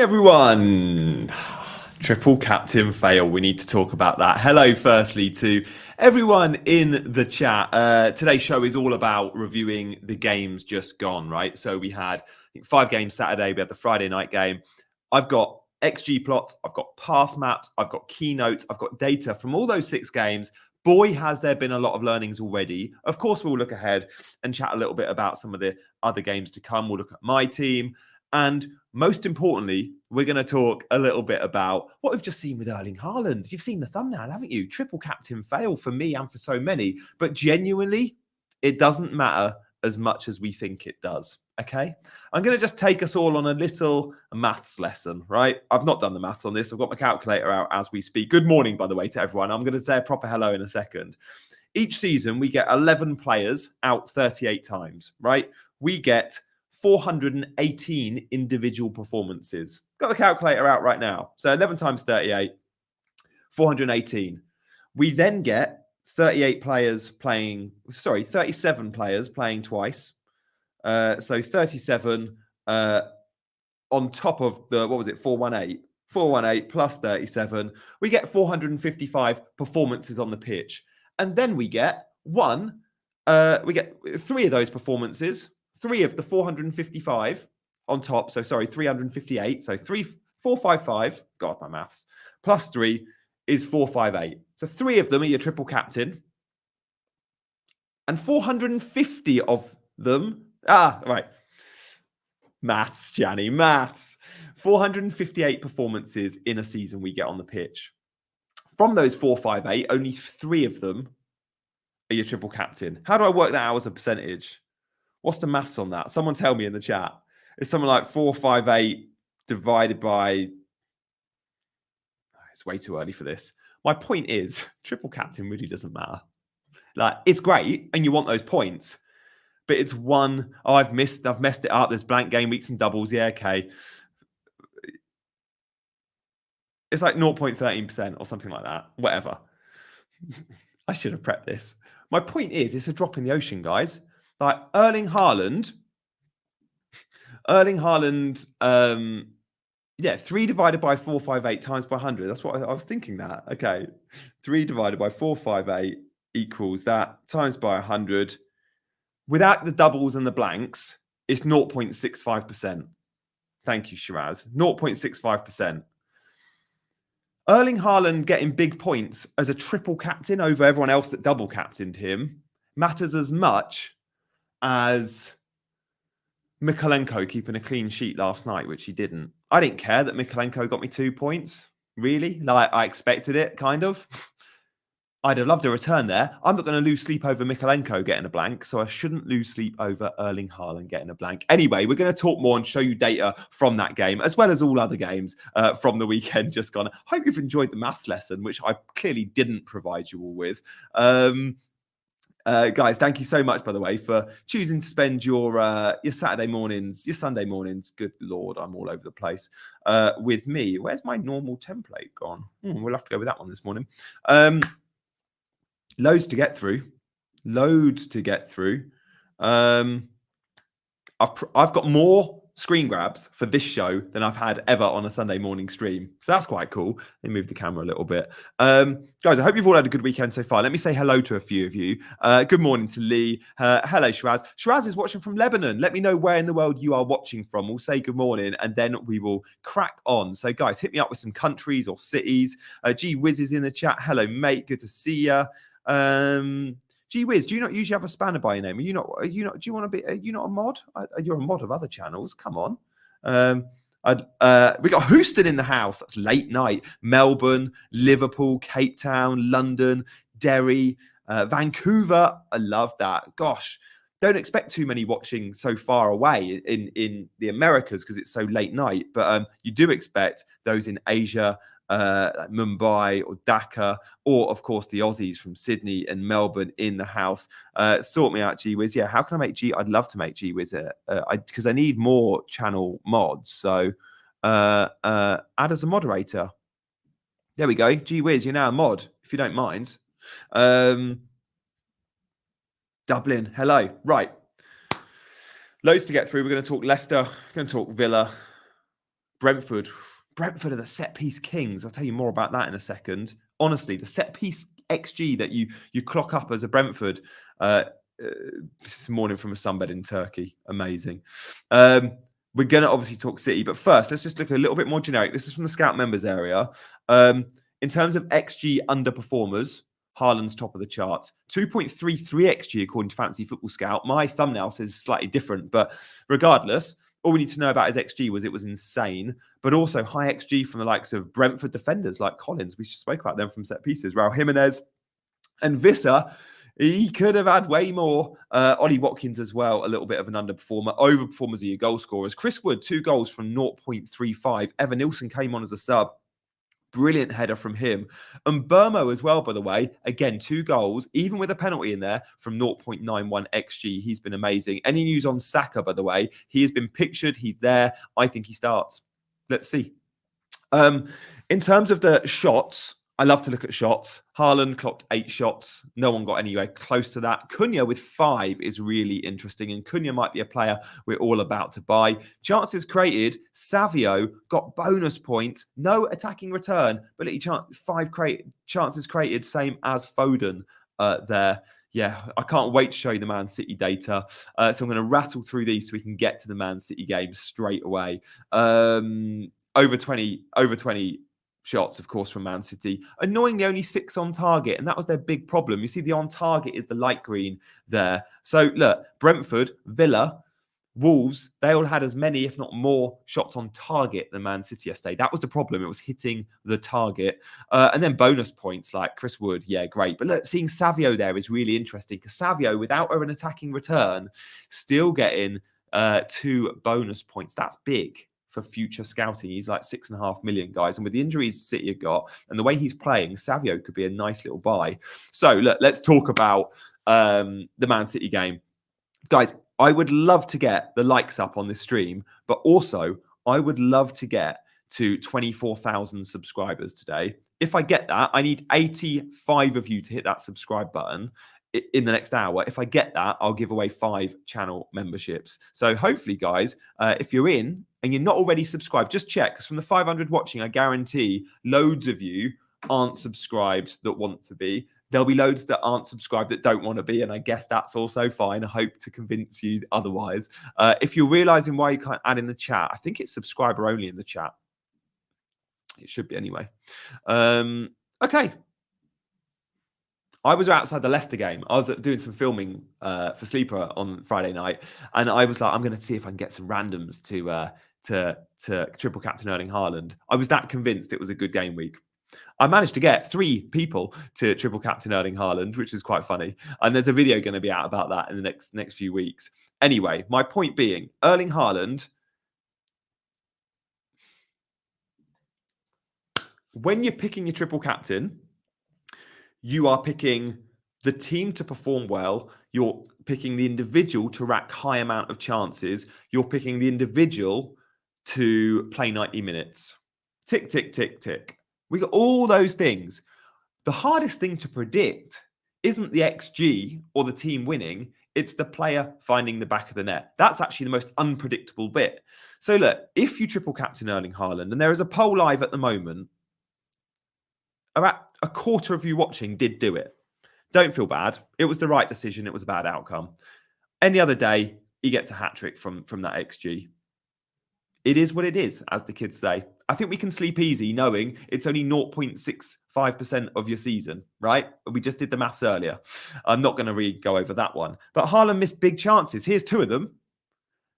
everyone. Triple captain fail. We need to talk about that. Hello, firstly, to everyone in the chat. Today's show is all about reviewing the games just gone, right? So we had 5 games Saturday. We had the Friday night game. I've got XG plots. I've got pass maps. I've got keynotes. I've got data from all those 6 games. Boy, has there been a lot of learnings already. Of course, we'll look ahead and chat a little bit about some of the other games to come. We'll look at my team. And most importantly, we're going to talk a little bit about what we've just seen with Erling Haaland. You've seen the thumbnail, haven't you? Triple captain fail for me and for so many. But genuinely, it doesn't matter as much as we think it does. Okay? I'm going to just take us all on a little maths lesson, right? I've not done the maths on this. I've got my calculator out as we speak. Good morning, by the way, to everyone. I'm going to say a proper hello in a second. Each season, we get 11 players out 38 times, right? We get 418 individual performances. Got the calculator out right now. So 11 times 38, 418. We then get 37 players playing twice. So 37 on top of the, 418? 418 plus 37. We get 455 performances on the pitch. And then we get 3 of those performances. 3 of the 455 on top. So, 358. So, 455. God, my maths. Plus 3 is 458. So, 3 of them are your triple captain. And 450 of them. Right. Maths, Gianni. Maths. 458 performances in a season we get on the pitch. From those 458, only 3 of them are your triple captain. How do I work that out as a percentage? What's the maths on that? Someone tell me in the chat. It's something like 458 divided by... It's way too early for this. My point is, triple captain really doesn't matter. Like, it's great, and you want those points. But it's one, I've messed it up. There's blank game weeks and doubles. Yeah, okay. It's like 0.13% or something like that. Whatever. I should have prepped this. My point is, it's a drop in the ocean, guys. Like Erling Haaland, 3 divided by 458 times by 100. That's what I was thinking that. Okay. 3 divided by 458 equals that times by 100. Without the doubles and the blanks, it's 0.65%. Thank you, Shiraz. 0.65%. Erling Haaland getting big points as a triple captain over everyone else that double captained him matters as much as Mykolenko keeping a clean sheet last night, which he didn't. I didn't care that Mykolenko got me 2 points. Really? Like, I expected it, kind of. I'd have loved a return there. I'm not going to lose sleep over Mykolenko getting a blank, so I shouldn't lose sleep over Erling Haaland getting a blank. Anyway, we're going to talk more and show you data from that game, as well as all other games from the weekend just gone. Hope you've enjoyed the maths lesson, which I clearly didn't provide you all with. Guys, thank you so much, by the way, for choosing to spend your Saturday mornings, your Sunday mornings. Good Lord, I'm all over the place with me. Where's my normal template gone? We'll have to go with that one this morning. Loads to get through. I've got more screen grabs for this show than I've had ever on a Sunday morning stream. So that's quite cool. Let me move the camera a little bit. Guys, I hope you've all had a good weekend so far. Let me say hello to a few of you. Good morning to Lee. Hello, Shiraz. Shiraz is watching from Lebanon. Let me know where in the world you are watching from. We'll say good morning and then we will crack on. So guys, hit me up with some countries or cities. G Wiz is in the chat. Hello, mate. Good to see you. Gee whiz, do you not usually have a spanner by your name? Do you not, are you not a mod? You're a mod of other channels. Come on. We got Houston in the house. That's late night. Melbourne, Liverpool, Cape Town, London, Derry, Vancouver. I love that. Gosh, don't expect too many watching so far away in the Americas because it's so late night. But you do expect those in Asia, like Mumbai or Dhaka, or of course the Aussies from Sydney and Melbourne in the house. Sort me out, GWiz. Yeah, how can I make I'd love to make GWiz because I need more channel mods. So add as a moderator. There we go. GWiz, you're now a mod, if you don't mind. Dublin, hello. Right. Loads to get through. We're going to talk Leicester. We're going to talk Villa. Brentford are the set piece kings. I'll tell you more about that in a second. Honestly, the set piece XG that you clock up as a Brentford this morning from a sunbed in Turkey. Amazing. We're going to obviously talk City, but first, let's just look a little bit more generic. This is from the Scout members area. In terms of XG underperformers, Haaland's top of the charts. 2.33 XG according to Fantasy Football Scout. My thumbnail says slightly different, but regardless, all we need to know about his XG was it was insane, but also high XG from the likes of Brentford defenders like Collins. We spoke about them from set pieces. Raul Jimenez and Visser. He could have had way more. Ollie Watkins as well, a little bit of an underperformer. Overperformers are your goal scorers. Chris Wood, 2 goals from 0.35. Evan Nilsson came on as a sub. Brilliant header from him. And Burmo as well, by the way. Again, 2 goals, even with a penalty in there from 0.91 XG. He's been amazing. Any news on Saka, by the way? He has been pictured. He's there. I think he starts. Let's see. In terms of the shots, I love to look at shots. Haaland clocked 8 shots. No one got anywhere close to that. Cunha with 5 is really interesting. And Cunha might be a player we're all about to buy. Chances created. Savio got bonus points. No attacking return. But 5 chances created. Same as Foden there. Yeah, I can't wait to show you the Man City data. So I'm going to rattle through these so we can get to the Man City game straight away. Over 20 shots, of course, from Man City. Annoyingly, only 6 on target, and that was their big problem. You see, the on target is the light green there. So, look, Brentford, Villa, Wolves, they all had as many, if not more, shots on target than Man City yesterday. That was the problem. It was hitting the target. And then bonus points like Chris Wood. Yeah, great. But look, seeing Savio there is really interesting because Savio, without an attacking return, still getting 2 bonus points. That's big for future scouting. He's like 6.5 million, guys. And with the injuries City have got and the way he's playing, Savio could be a nice little buy. So look, let's talk about the Man City game. Guys, I would love to get the likes up on this stream, but also I would love to get to 24,000 subscribers today. If I get that, I need 85 of you to hit that subscribe button in the next hour. If I get that, I'll give away 5 channel memberships. So hopefully, guys, if you're in and you're not already subscribed, just check, because from the 500 watching, I guarantee loads of you aren't subscribed that want to be. There'll be loads that aren't subscribed that don't want to be, and I guess that's also fine. I hope to convince you otherwise. If you're realizing why you can't add in the chat, I think it's subscriber only in the chat. It should be anyway. Okay. I was outside the Leicester game. I was doing some filming for Sleeper on Friday night, and I was like, I'm going to see if I can get some randoms to triple captain Erling Haaland. I was that convinced it was a good game week. I managed to get 3 people to triple captain Erling Haaland, which is quite funny. And there's a video going to be out about that in the next few weeks. Anyway, my point being, Erling Haaland, when you're picking your triple captain, you are picking the team to perform well. You're picking the individual to rack high amount of chances. You're picking the individual to play 90 minutes. Tick, tick, tick, tick. We got all those things. The hardest thing to predict isn't the XG or the team winning. It's the player finding the back of the net. That's actually the most unpredictable bit. So look, if you triple captain Erling Haaland, and there is a poll live at the moment, about a quarter of you watching did do it. Don't feel bad. It was the right decision. It was a bad outcome. Any other day, he gets a hat-trick from that XG. It is what it is, as the kids say. I think we can sleep easy knowing it's only 0.65% of your season, right? We just did the maths earlier. I'm not going to really go over that one. But Haaland missed big chances. Here's 2 of them.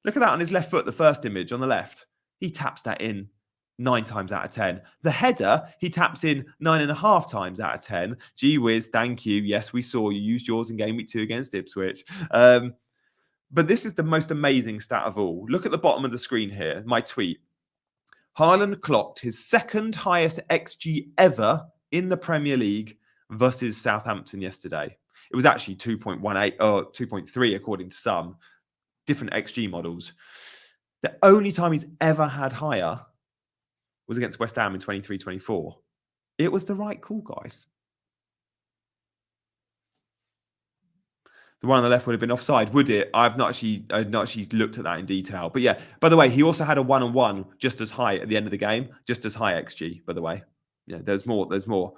Look at that on his left foot, the first image on the left. He taps that in 9 times out of 10. The header, he taps in 9.5 times out of 10. Gee whiz, thank you. Yes, we saw you used yours in Gameweek 2 against Ipswich. But this is the most amazing stat of all. Look at the bottom of the screen here, my tweet. Haaland clocked his 2nd highest XG ever in the Premier League versus Southampton yesterday. It was actually 2.18 or 2.3 according to some different XG models. The only time he's ever had higher was against West Ham in 23-24. It was the right call, guys. The one on the left would have been offside, would it? I've not actually looked at that in detail. But yeah, by the way, he also had a 1-on-1 just as high at the end of the game, just as high XG, by the way. Yeah, there's more.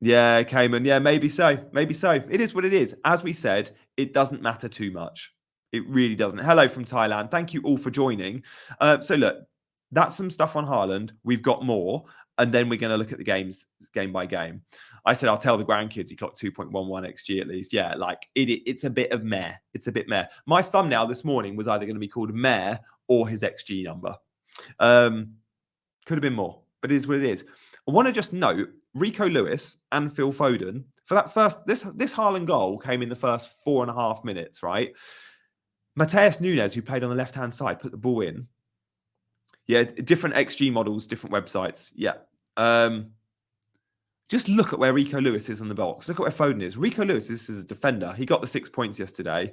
Yeah, Cayman. Yeah, maybe so. Maybe so. It is what it is. As we said, it doesn't matter too much. It really doesn't. Hello from Thailand. Thank you all for joining. So look, that's some stuff on Haaland. We've got more. And then we're going to look at the games game by game. I said, I'll tell the grandkids he clocked 2.11 XG at least. Yeah, like it's a bit of meh. It's a bit meh. My thumbnail this morning was either going to be called meh or his XG number. Could have been more, but it is what it is. I want to just note Rico Lewis and Phil Foden for that first. This Haaland goal came in the first 4.5 minutes, right? Mateus Nunes, who played on the left-hand side, put the ball in. Yeah, different XG models, different websites. Yeah. Just look at where Rico Lewis is on the box. Look at where Foden is. Rico Lewis is a defender. He got the 6 points yesterday.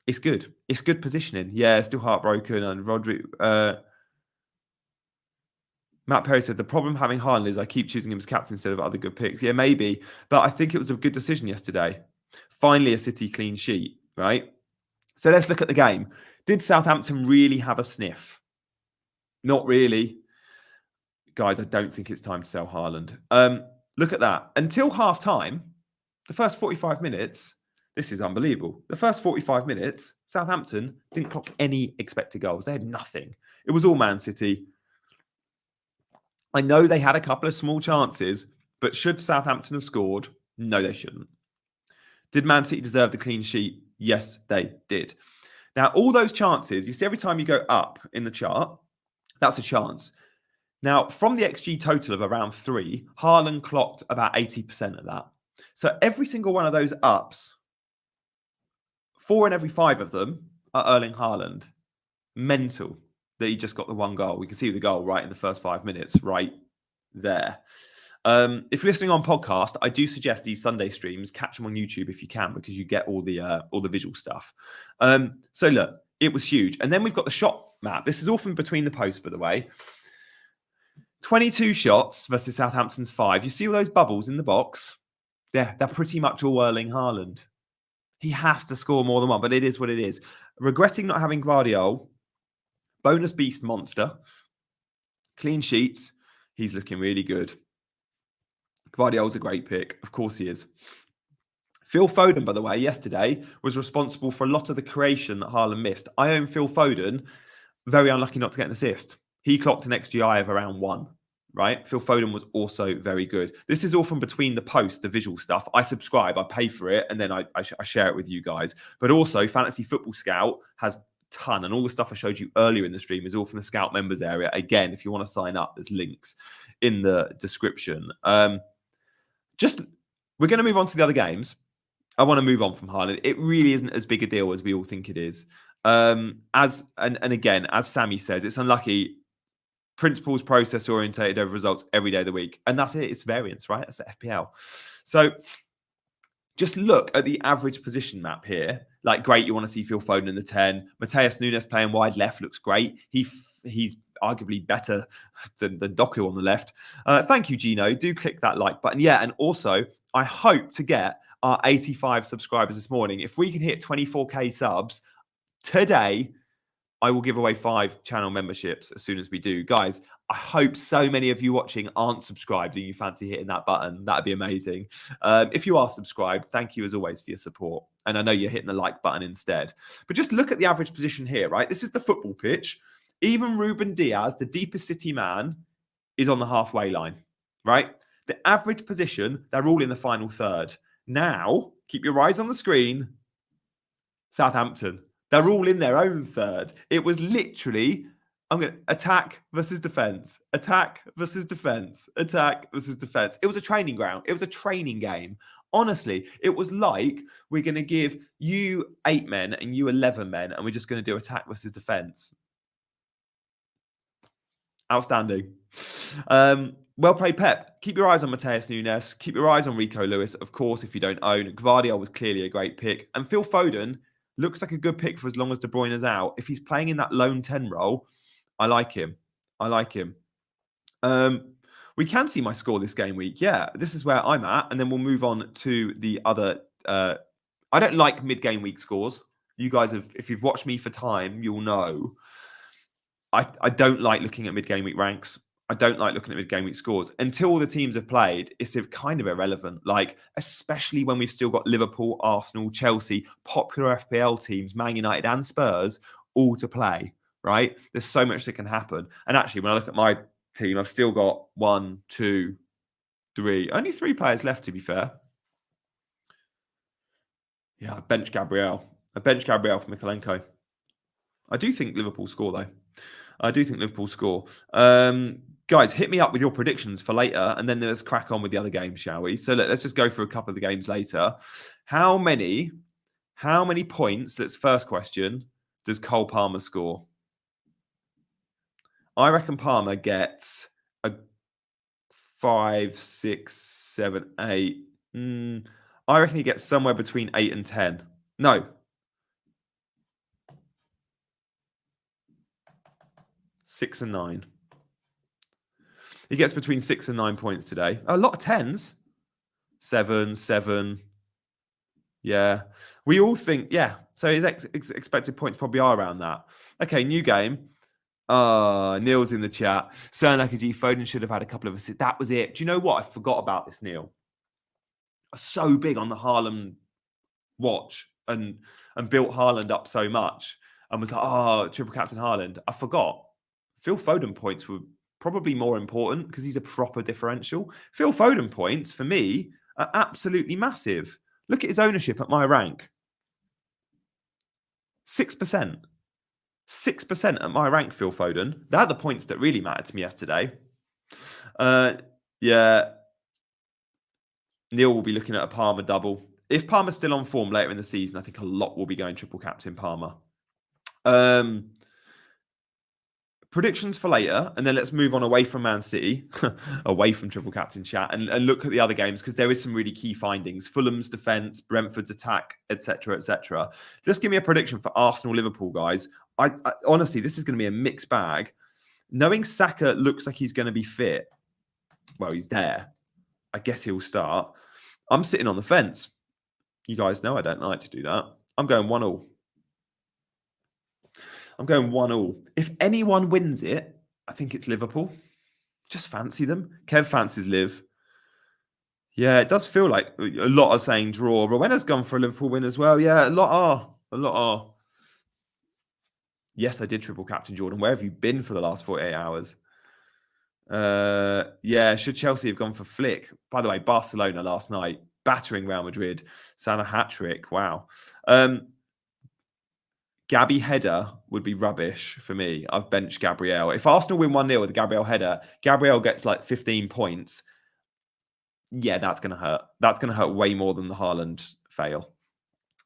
It's good. It's good positioning. Yeah, still heartbroken. And Rodri. Matt Perry said, the problem having Haaland is I keep choosing him as captain instead of other good picks. Yeah, maybe. But I think it was a good decision yesterday. Finally, a City clean sheet, right? So let's look at the game. Did Southampton really have a sniff? Not really. Guys, I don't think it's time to sell Haaland. Look at that. Until half-time, the first 45 minutes, this is unbelievable. The first 45 minutes, Southampton didn't clock any expected goals. They had nothing. It was all Man City. I know they had a couple of small chances, but should Southampton have scored? No, they shouldn't. Did Man City deserve the clean sheet? Yes, they did. Now, all those chances, you see every time you go up in the chart, that's a chance. Now, from the XG total of around 3, Haaland clocked about 80% of that. So every single one of those ups, 4 in every 5 of them are Erling Haaland. Mental that he just got the one goal. We can see the goal right in the first 5 minutes, right there. If you're listening on podcast, I do suggest these Sunday streams, catch them on YouTube if you can, because you get all the visual stuff. So look, it was huge. And then we've got the shot map. This is all from between the posts, by the way. 22 shots versus Southampton's 5. You see all those bubbles in the box? They're pretty much all Erling Haaland. He has to score more than one, but it is what it is. Regretting not having Guardiola. Bonus beast monster. Clean sheets. He's looking really good. Guardiola's a great pick. Of course he is. Phil Foden, by the way, yesterday was responsible for a lot of the creation that Haaland missed. I own Phil Foden. Very unlucky not to get an assist. He clocked an XGI of around 1, right? Phil Foden was also very good. This is all from between the posts, the visual stuff. I subscribe, I pay for it, and then I share it with you guys. But also, Fantasy Football Scout has a ton, and all the stuff I showed you earlier in the stream is all from the Scout members area. Again, if you want to sign up, there's links in the description. We're going to move on to the other games. I want to move on from Haaland. It really isn't as big a deal as we all think it is. Again, as Sammy says, it's unlucky. Principles, process orientated over results every day of the week. And that's it. It's variance, right? That's the FPL. So just look at the average position map here. Like, great, you want to see Phil Foden in the 10. Mateus Nunes playing wide left looks great. He's arguably better than Doku on the left. Thank you, Gino. Do click that like button. Yeah, and also, I hope to get our 85 subscribers this morning. If we can hit 24K subs today, I will give away 5 channel memberships as soon as we do. Guys, I hope so many of you watching aren't subscribed and you fancy hitting that button. That'd be amazing. If you are subscribed, thank you as always for your support. And I know you're hitting the like button instead. But just look at the average position here, right? This is the football pitch. Even Ruben Diaz, the deepest City man, is on the halfway line, right? The average position, they're all in the final third. Now, keep your eyes on the screen. Southampton. They're all in their own third. It was literally, I'm going to attack versus defense, attack versus defense, attack versus defense. It was a training ground. It was a training game. Honestly, it was like we're going to give you 8 men and you 11 men, and we're just going to do attack versus defense. Outstanding. Well played, Pep. Keep your eyes on Mateus Nunes. Keep your eyes on Rico Lewis, of course, if you don't own. Gvardiol was clearly a great pick. And Phil Foden looks like a good pick for as long as De Bruyne is out. If he's playing in that lone 10 role, I like him. I like him. We can see my score this game week. Yeah, this is where I'm at. And then we'll move on to the other. I don't like mid-game week scores. You guys have, if you've watched me for time, you'll know. I don't like looking at mid-game week ranks. I don't like looking at mid-game week scores. Until the teams have played, it's kind of irrelevant. Like, especially when we've still got Liverpool, Arsenal, Chelsea, popular FPL teams, Man United and Spurs, all to play, right? There's so much that can happen. And actually, when I look at my team, I've still got 1, 2, 3. Only 3 players left, to be fair. Yeah, I bench Gabriel. I bench Gabriel for Mikalenko. I do think Liverpool score, though. I do think Liverpool score. Guys, hit me up with your predictions for later, and then let's crack on with the other games, shall we? So let's just go through a couple of the games later. How many points, that's first question, does Cole Palmer score? I reckon Palmer gets a 5, 6, 7, 8. I reckon he gets somewhere between 8 and 10. No. 6 and 9. He gets between 6 and 9 points today. A lot of 10s. 7, 7. Yeah. We all think, yeah. So his expected points probably are around that. Okay, new game. Neil's in the chat. Sound like a G. Foden should have had a couple of assists. That was it. Do you know what? I forgot about this, Neil. I was so big on the Haaland watch and built Haaland up so much and was like, triple captain Haaland. I forgot. Phil Foden points were probably more important because he's a proper differential. Phil Foden points, for me, are absolutely massive. Look at his ownership at my rank. 6%. 6% at my rank, Phil Foden. They're the points that really mattered to me yesterday. Yeah. Neil will be looking at a Palmer double. If Palmer's still on form later in the season, I think a lot will be going triple captain Palmer. Predictions for later, and then let's move on away from Man City, away from triple captain chat, and look at the other games because there is some really key findings. Fulham's defence, Brentford's attack, etc., etc. Just give me a prediction for Arsenal, Liverpool, guys. I honestly, this is going to be a mixed bag. Knowing Saka looks like he's going to be fit, well, he's there. I guess he'll start. I'm sitting on the fence. You guys know I don't like to do that. I'm going 1-1. I'm going 1-1. If anyone wins it, I think it's Liverpool. Just fancy them. Kev fancies Liv. Yeah, it does feel like a lot are saying draw. Rowena's gone for a Liverpool win as well. Yeah, a lot are. Yes, I did triple captain Jordan. Where have you been for the last 48 hours? Yeah, should Chelsea have gone for Flick? By the way, Barcelona last night, battering Real Madrid. Salah hat-trick. Wow. Gabby header would be rubbish for me. I've benched Gabriel. If Arsenal win 1-0 with a Gabriel header, Gabriel gets like 15 points. Yeah, that's going to hurt. That's going to hurt way more than the Haaland fail.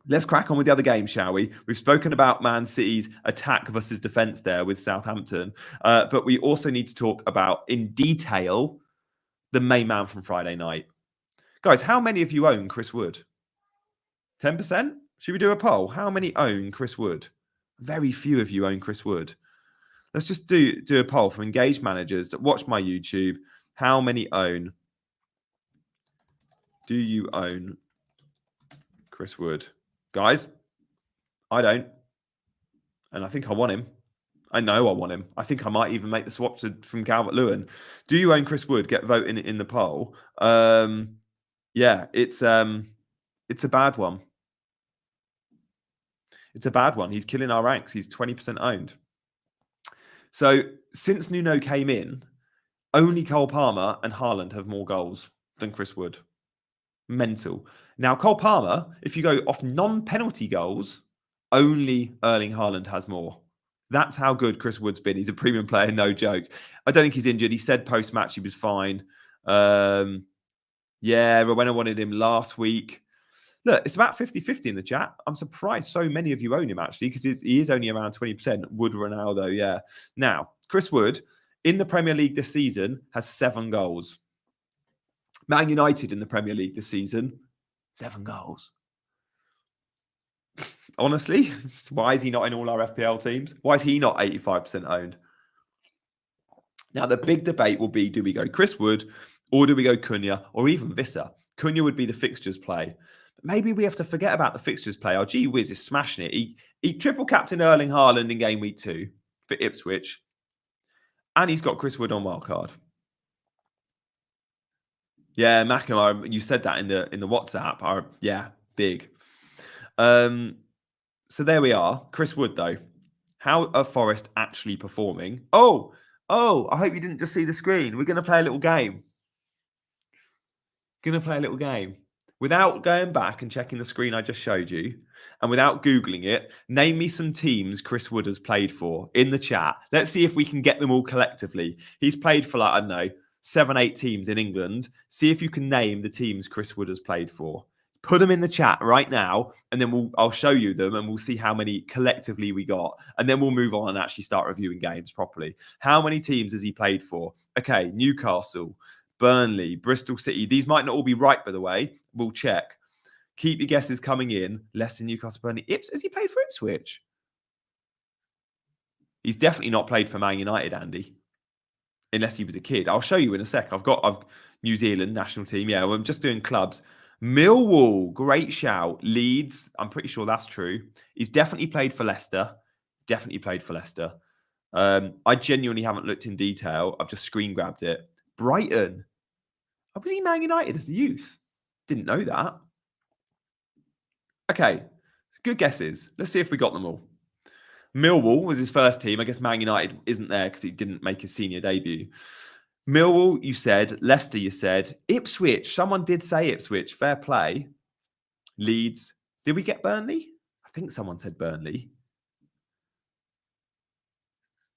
Let's crack on with the other game, shall we? We've spoken about Man City's attack versus defence there with Southampton. But we also need to talk about, in detail, the main man from Friday night. Guys, how many of you own Chris Wood? 10%? Should we do a poll? How many own Chris Wood? Very few of you own Chris Wood. Let's just do a poll from engaged managers that watch my YouTube. How many own? Do you own Chris Wood? Guys, I don't. And I think I want him. I know I want him. I think I might even make the swap from Calvert-Lewin. Do you own Chris Wood? Get voting in the poll. Yeah, it's a bad one. It's a bad one. He's killing our ranks. He's 20% owned. So since Nuno came in, only Cole Palmer and Haaland have more goals than Chris Wood. Mental. Now, Cole Palmer, if you go off non-penalty goals, only Erling Haaland has more. That's how good Chris Wood's been. He's a premium player, no joke. I don't think he's injured. He said post-match he was fine. Yeah, Rowena wanted him last week. Look, it's about 50-50 in the chat. I'm surprised so many of you own him, actually, because he is only around 20%. Wood, Ronaldo, yeah. Now, Chris Wood, in the Premier League this season, has 7 goals. Man United in the Premier League this season, 7 goals. Honestly, why is he not in all our FPL teams? Why is he not 85% owned? Now, the big debate will be, do we go Chris Wood or do we go Cunha or even Visser? Cunha would be the fixtures play. But maybe we have to forget about the fixtures play. Our G Wiz is smashing it. He triple captain Erling Haaland in game week 2 for Ipswich. And he's got Chris Wood on wildcard. Yeah, Mackham, you said that in the WhatsApp. Yeah, big. So there we are. Chris Wood, though. How are Forest actually performing? Oh, I hope you didn't just see the screen. We're going to play a little game. Without going back and checking the screen I just showed you, and without Googling it, name me some teams Chris Wood has played for in the chat. Let's see if we can get them all collectively. He's played for, like, I don't know, 7-8 teams in England. See if you can name the teams Chris Wood has played for. Put them in the chat right now, and then I'll show you them, and we'll see how many collectively we got. And then we'll move on and actually start reviewing games properly. How many teams has he played for? Okay, Newcastle, Burnley, Bristol City. These might not all be right, by the way. We'll check. Keep your guesses coming in. Leicester, Newcastle, Burnley. Has he played for Ipswich? He's definitely not played for Man United, Andy. Unless he was a kid. I'll show you in a sec. I've New Zealand national team. Yeah, well, I'm just doing clubs. Millwall, great shout. Leeds, I'm pretty sure that's true. He's definitely played for Leicester. I genuinely haven't looked in detail. I've just screen grabbed it. Brighton. Oh, was he Man United as a youth? Didn't know that. Okay, good guesses. Let's see if we got them all. Millwall was his first team. I guess Man United isn't there because he didn't make his senior debut. Millwall, you said. Leicester, you said. Ipswich. Someone did say Ipswich. Fair play. Leeds. Did we get Burnley? I think someone said Burnley.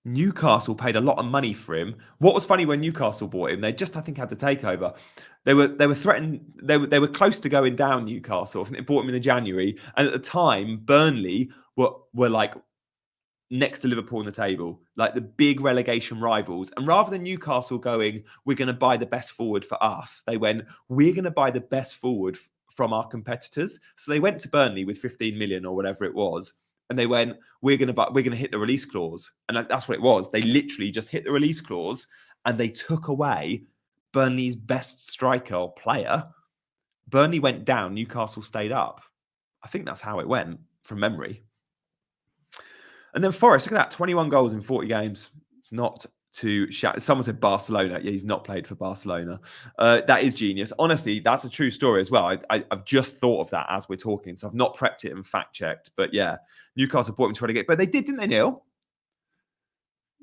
Newcastle paid a lot of money for him. What was funny when Newcastle bought him, they just, I think, had the takeover. They were threatened. They were close to going down, Newcastle. I think they bought him in the January. And at the time, Burnley were like next to Liverpool on the table, like the big relegation rivals. And rather than Newcastle going, we're going to buy the best forward for us, they went, we're going to buy the best forward from our competitors. So they went to Burnley with 15 million or whatever it was. And they went, we're going to hit the release clause. And that's what it was. They literally just hit the release clause and they took away Burnley's best striker or player. Burnley went down, Newcastle stayed up. I think that's how it went from memory. And then Forest, look at that, 21 goals in 40 games. Not to shout. Someone said Barcelona. Yeah, he's not played for Barcelona. That is genius. Honestly, that's a true story as well. I've just thought of that as we're talking. So I've not prepped it and fact-checked. But yeah, Newcastle brought him to relegate. But they did, didn't they, Neil?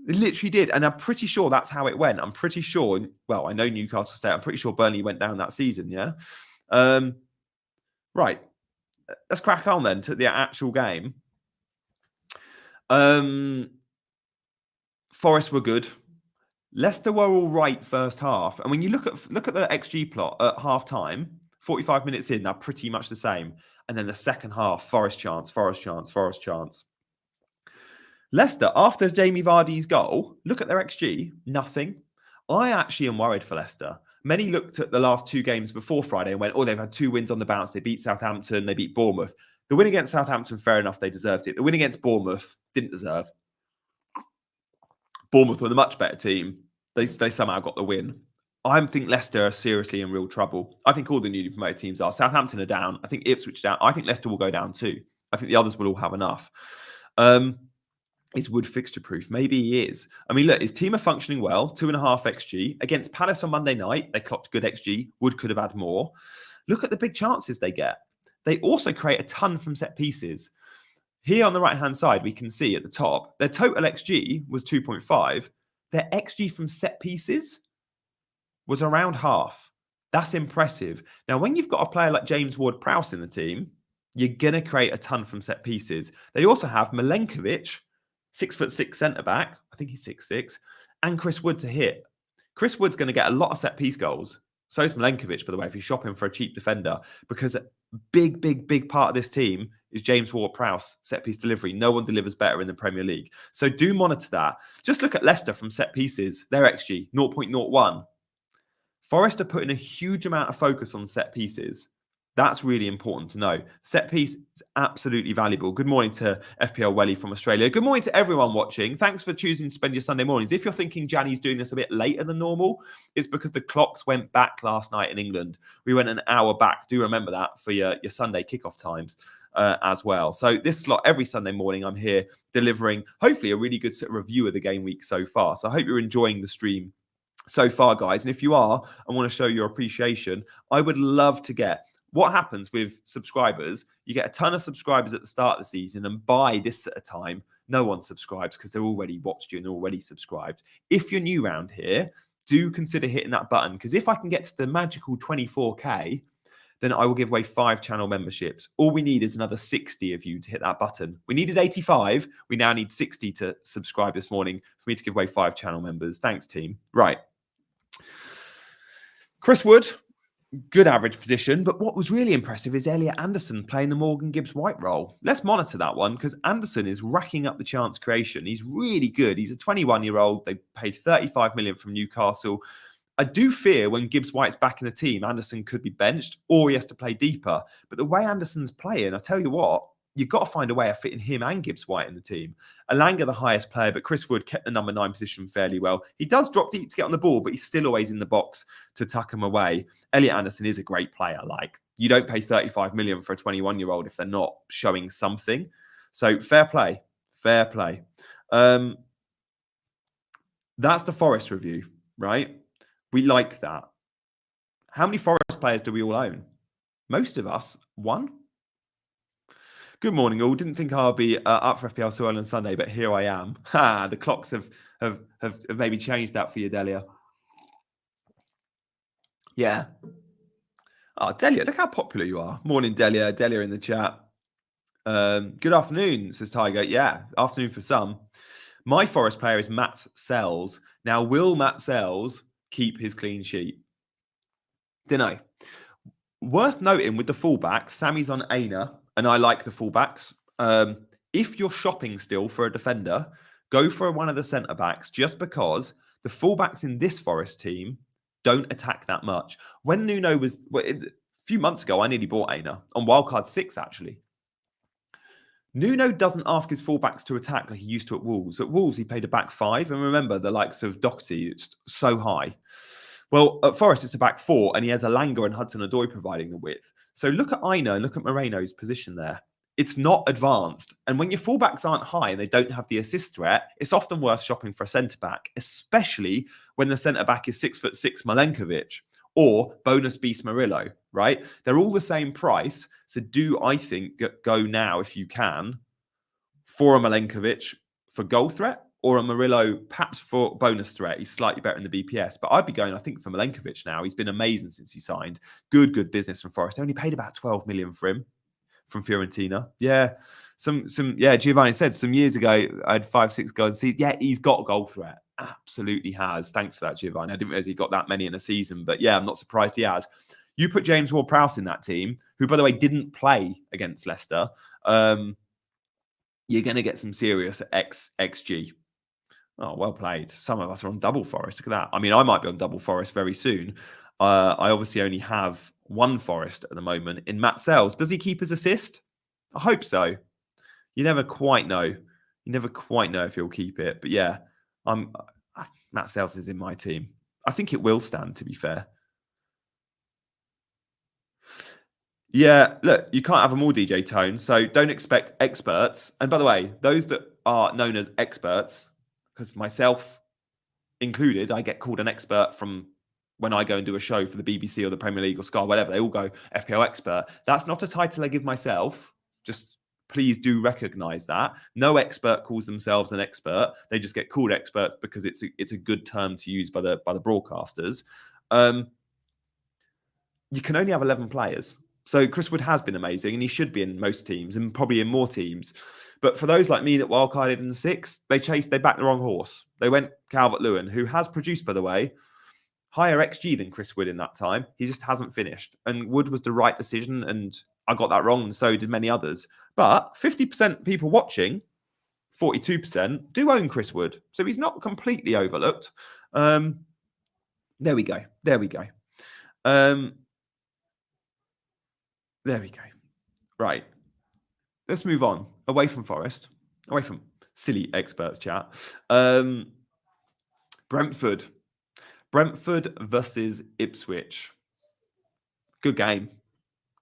They literally did. And I'm pretty sure that's how it went. I'm pretty sure, well, I know Newcastle stayed. I'm pretty sure Burnley went down that season, yeah? Right. Let's crack on then to the actual game. Forest were good. Leicester were all right first half. And when you look at the XG plot at half time, 45 minutes in, they're pretty much the same. And then the second half, Forest chance. Leicester, after Jamie Vardy's goal, look at their XG, nothing. I actually am worried for Leicester. Many looked at the last 2 games before Friday and went, oh, they've had 2 wins on the bounce. They beat Southampton, they beat Bournemouth. The win against Southampton, fair enough, they deserved it. The win against Bournemouth, didn't deserve. Bournemouth were the much better team. They somehow got the win. I think Leicester are seriously in real trouble. I think all the newly promoted teams are. Southampton are down. I think Ipswich down. I think Leicester will go down too. I think the others will all have enough. Is Wood fixture proof? Maybe he is. I mean, look, his team are functioning well. 2.5 XG. Against Palace on Monday night, they clocked good XG. Wood could have had more. Look at the big chances they get. They also create a ton from set pieces. Here on the right-hand side, we can see at the top, their total XG was 2.5. Their XG from set pieces was around half. That's impressive. Now, when you've got a player like James Ward-Prowse in the team, you're going to create a ton from set pieces. They also have Milenkovic, 6'6" centre-back. I think he's 6'6", and Chris Wood to hit. Chris Wood's going to get a lot of set-piece goals. So is Milenkovic, by the way, if you shop him for a cheap defender, because a big part of this team is James Ward-Prowse, set-piece delivery. No one delivers better in the Premier League. So do monitor that. Just look at Leicester from set pieces. Their XG, 0.01. Forest are putting a huge amount of focus on set pieces. That's really important to know. Set piece is absolutely valuable. Good morning to FPL Welly from Australia. Good morning to everyone watching. Thanks for choosing to spend your Sunday mornings. If you're thinking Janny's doing this a bit later than normal, it's because the clocks went back last night in England. We went an hour back. Do remember that for your Sunday kickoff times as well. So this slot, every Sunday morning, I'm here delivering hopefully a really good sort of review of the game week so far. So I hope you're enjoying the stream so far, guys. And if you are and want to show your appreciation, I would love to get... What happens with subscribers, you get a ton of subscribers at the start of the season, and by this at a time, no one subscribes because they're already watched you and already subscribed. If you're new around here, do consider hitting that button, because if I can get to the magical 24K, then I will give away 5 channel memberships. All we need is another 60 of you to hit that button. We needed 85. We now need 60 to subscribe this morning for me to give away 5 channel members. Thanks, team. Right. Chris Wood. Good average position, but what was really impressive is Elliot Anderson playing the Morgan Gibbs-White role. Let's monitor that one, because Anderson is racking up the chance creation. He's really good. He's a 21-year-old. They paid 35 million from Newcastle. I do fear when Gibbs-White's back in the team, Anderson could be benched or he has to play deeper. But the way Anderson's playing, I tell you what, you've got to find a way of fitting him and Gibbs-White in the team. Alanga, the highest player, but Chris Wood kept the number 9 position fairly well. He does drop deep to get on the ball, but he's still always in the box to tuck him away. Elliot Anderson is a great player. Like, you don't pay 35 million for a 21-year-old if they're not showing something. So fair play. Fair play. That's the Forest review, right? We like that. How many Forest players do we all own? Most of us, 1. Good morning, all. Didn't think I'll be up for FPL so early on Sunday, but here I am. Ha! The clocks have maybe changed that for you, Delia. Yeah. Oh, Delia, look how popular you are. Morning, Delia. Delia in the chat. Good afternoon, says Tiger. Yeah, afternoon for some. My Forest player is Matt Sells. Now, will Matt Sells keep his clean sheet? Dunno. Worth noting with the fullbacks, Sammy's on Aina, and I like the fullbacks. If you're shopping still for a defender, go for one of the centre-backs, just because the fullbacks in this Forest team don't attack that much. When Nuno was... a few months ago, I nearly bought Aina on wildcard 6, actually. Nuno doesn't ask his fullbacks to attack like he used to at Wolves. At Wolves, he played a back 5, and remember, the likes of Doherty, it's so high. Well, at Forest, it's a back 4, and he has Alanga and Hudson-Odoi providing the width. So look at Aina and look at Moreno's position there. It's not advanced. And when your fullbacks aren't high and they don't have the assist threat, it's often worth shopping for a centre-back, especially when the centre-back is 6'6" Milenkovic or bonus beast Murillo, right? They're all the same price. So do, I think, go now, if you can, for a Milenkovic for goal threat, or a Murillo perhaps for bonus threat. He's slightly better in the BPS. But I'd be going, I think, for Milenkovic now. He's been amazing since he signed. Good business from Forest. They only paid about 12 million for him from Fiorentina. Yeah. Giovanni said some years ago, I had 5-6 goals. Yeah, he's got a goal threat. Absolutely has. Thanks for that, Giovanni. I didn't realize he got that many in a season. But yeah, I'm not surprised he has. You put James Ward-Prowse in that team, who, by the way, didn't play against Leicester. You're going to get some serious XG. Oh, well played. Some of us are on double Forest. Look at that. I mean, I might be on double Forest very soon. I obviously only have 1 Forest at the moment in Matt Sells. Does he keep his assist? I hope so. You never quite know. You never quite know if he'll keep it. But yeah, Matt Sells is in my team. I think it will stand, to be fair. Yeah, look, you can't have them all, DJ Tone. So don't expect experts. And by the way, those that are known as experts, because myself included, I get called an expert from when I go and do a show for the BBC or the Premier League or Sky, whatever. They all go FPL expert. That's not a title I give myself. Just please do recognise that. No expert calls themselves an expert. They just get called experts because it's a good term to use by the broadcasters. You can only have 11 players. So Chris Wood has been amazing, and he should be in most teams and probably in more teams. But for those like me that wildcarded in 6, they backed the wrong horse. They went Calvert-Lewin, who has produced, by the way, higher XG than Chris Wood in that time. He just hasn't finished. And Wood was the right decision, and I got that wrong, and so did many others. But 50% people watching, 42%, do own Chris Wood. So he's not completely overlooked. There we go. There we go. Right. Let's move on. Away from Forest. Away from silly experts chat. Brentford. Brentford versus Ipswich. Good game.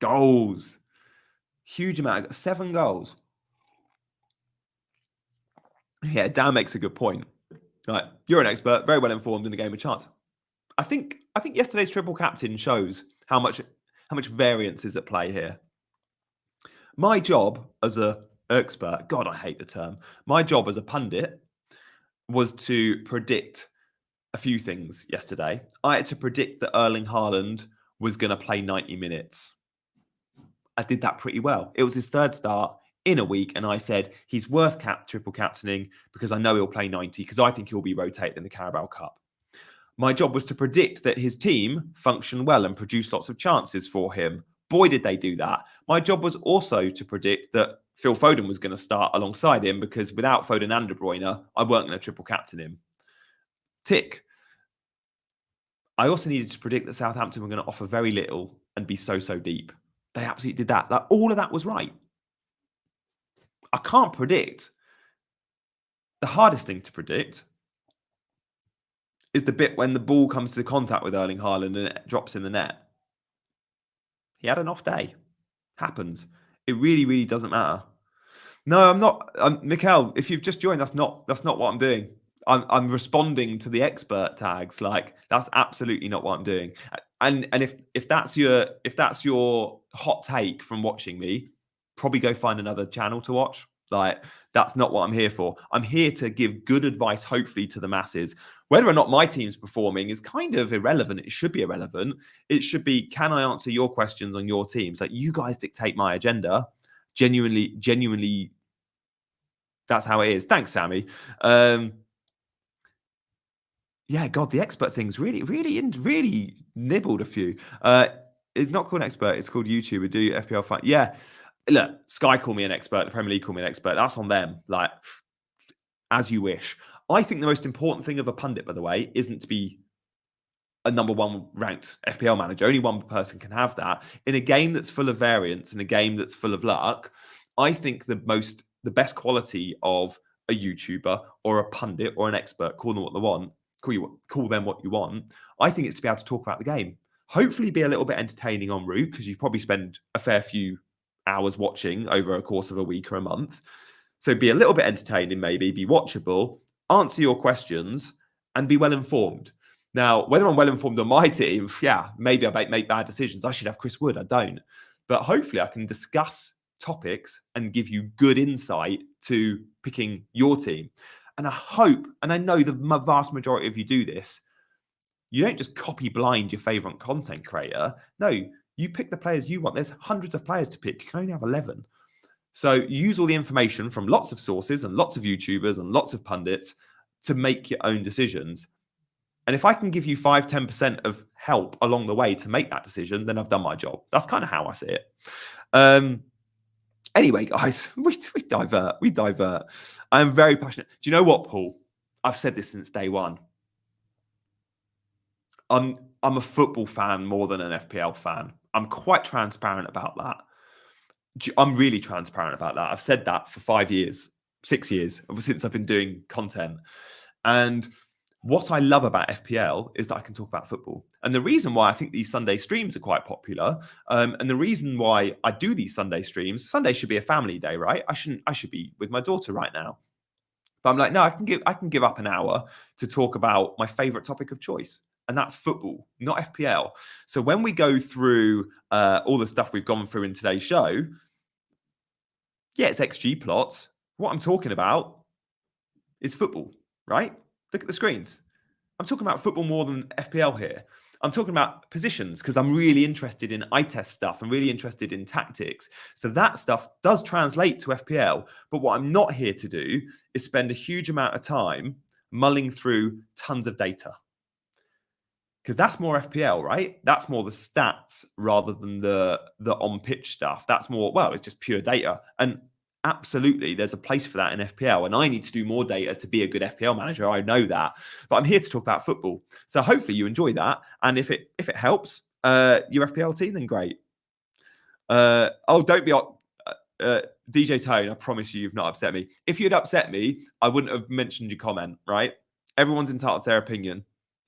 Goals. Huge amount. 7 goals. Yeah, Dan makes a good point. Right. You're an expert, very well informed in the game of chance. I think yesterday's triple captain shows how much variance is at play here. My job as a expert, God, I hate the term. My job as a pundit was to predict a few things yesterday. I had to predict that Erling Haaland was going to play 90 minutes. I did that pretty well. It was his 3rd start in a week, and I said he's worth triple captaining because I know he'll play 90 because I think he'll be rotated in the Carabao Cup. My job was to predict that his team function well and produce lots of chances for him. Boy, did they do that. My job was also to predict that Phil Foden was going to start alongside him because without Foden and De Bruyne, I weren't going to triple captain him. Tick. I also needed to predict that Southampton were going to offer very little and be so deep. They absolutely did that. Like, all of that was right. I can't predict. The hardest thing to predict is the bit when the ball comes to contact with Erling Haaland and it drops in the net. He had an off day. Happens. It really doesn't matter. No, I'm not. Mikel, if you've just joined, that's not what I'm doing. I'm responding to the expert tags. Like, that's absolutely not what I'm doing. And if that's your hot take from watching me, probably go find another channel to watch. Like, that's not what I'm here for. I'm here to give good advice, hopefully, to the masses. Whether or not my team's performing is kind of irrelevant. It should be irrelevant. It should be, can I answer your questions on your teams? Like, you guys dictate my agenda. Genuinely, that's how it is. Thanks, Sammy. Yeah, God, the expert thing's really nibbled a few. It's not called an expert. It's called YouTuber. Do FPL fun? Yeah. Look, Sky call me an expert. The Premier League call me an expert. That's on them. Like, as you wish. I think the most important thing of a pundit, by the way, isn't to be a number 1 ranked FPL manager. Only one person can have that. In a game that's full of variance, in a game that's full of luck, I think the best quality of a YouTuber or a pundit or an expert, call them what they want, call them what you want, I think it's to be able to talk about the game. Hopefully be a little bit entertaining en route, because you probably spend a fair few hours watching over a course of a week or a month. So be a little bit entertaining, maybe, be watchable, answer your questions, and be well informed. Now, whether I'm well informed on my team, yeah, maybe I make bad decisions. I should have Chris Wood. I don't. But hopefully I can discuss topics and give you good insight to picking your team. And I hope, and I know the vast majority of you do this, you don't just copy blind your favorite content creator. No, you pick the players you want. There's hundreds of players to pick. You can only have 11. So use all the information from lots of sources and lots of YouTubers and lots of pundits to make your own decisions. And if I can give you 5-10% of help along the way to make that decision, then I've done my job. That's kind of how I see it. Anyway, guys, we divert. I am very passionate. Do you know what, Paul? I've said this since day one. I'm a football fan more than an FPL fan. I'm quite transparent about that. I'm really transparent about that. I've said that for 5 years, 6 years, since I've been doing content. And what I love about FPL is that I can talk about football. And the reason why I think these Sunday streams are quite popular, and the reason why I do these Sunday streams, Sunday should be a family day, right? I should be with my daughter right now. But I'm like, no, I can give up an hour to talk about my favorite topic of choice. And that's football, not FPL. So when we go through all the stuff we've gone through in today's show, yeah, it's XG plots. What I'm talking about is football, right? Look at the screens. I'm talking about football more than FPL here. I'm talking about positions because I'm really interested in eye test stuff. I'm really interested in tactics. So that stuff does translate to FPL. But what I'm not here to do is spend a huge amount of time mulling through tons of data. Because that's more FPL, right? That's more the stats rather than the on-pitch stuff. That's more, well, it's just pure data. And absolutely, there's a place for that in FPL. And I need to do more data to be a good FPL manager. I know that. But I'm here to talk about football. So hopefully you enjoy that. And if it helps your FPL team, then great. Don't be DJ Tone. I promise you've not upset me. If you'd upset me, I wouldn't have mentioned your comment, right? Everyone's entitled to their opinion.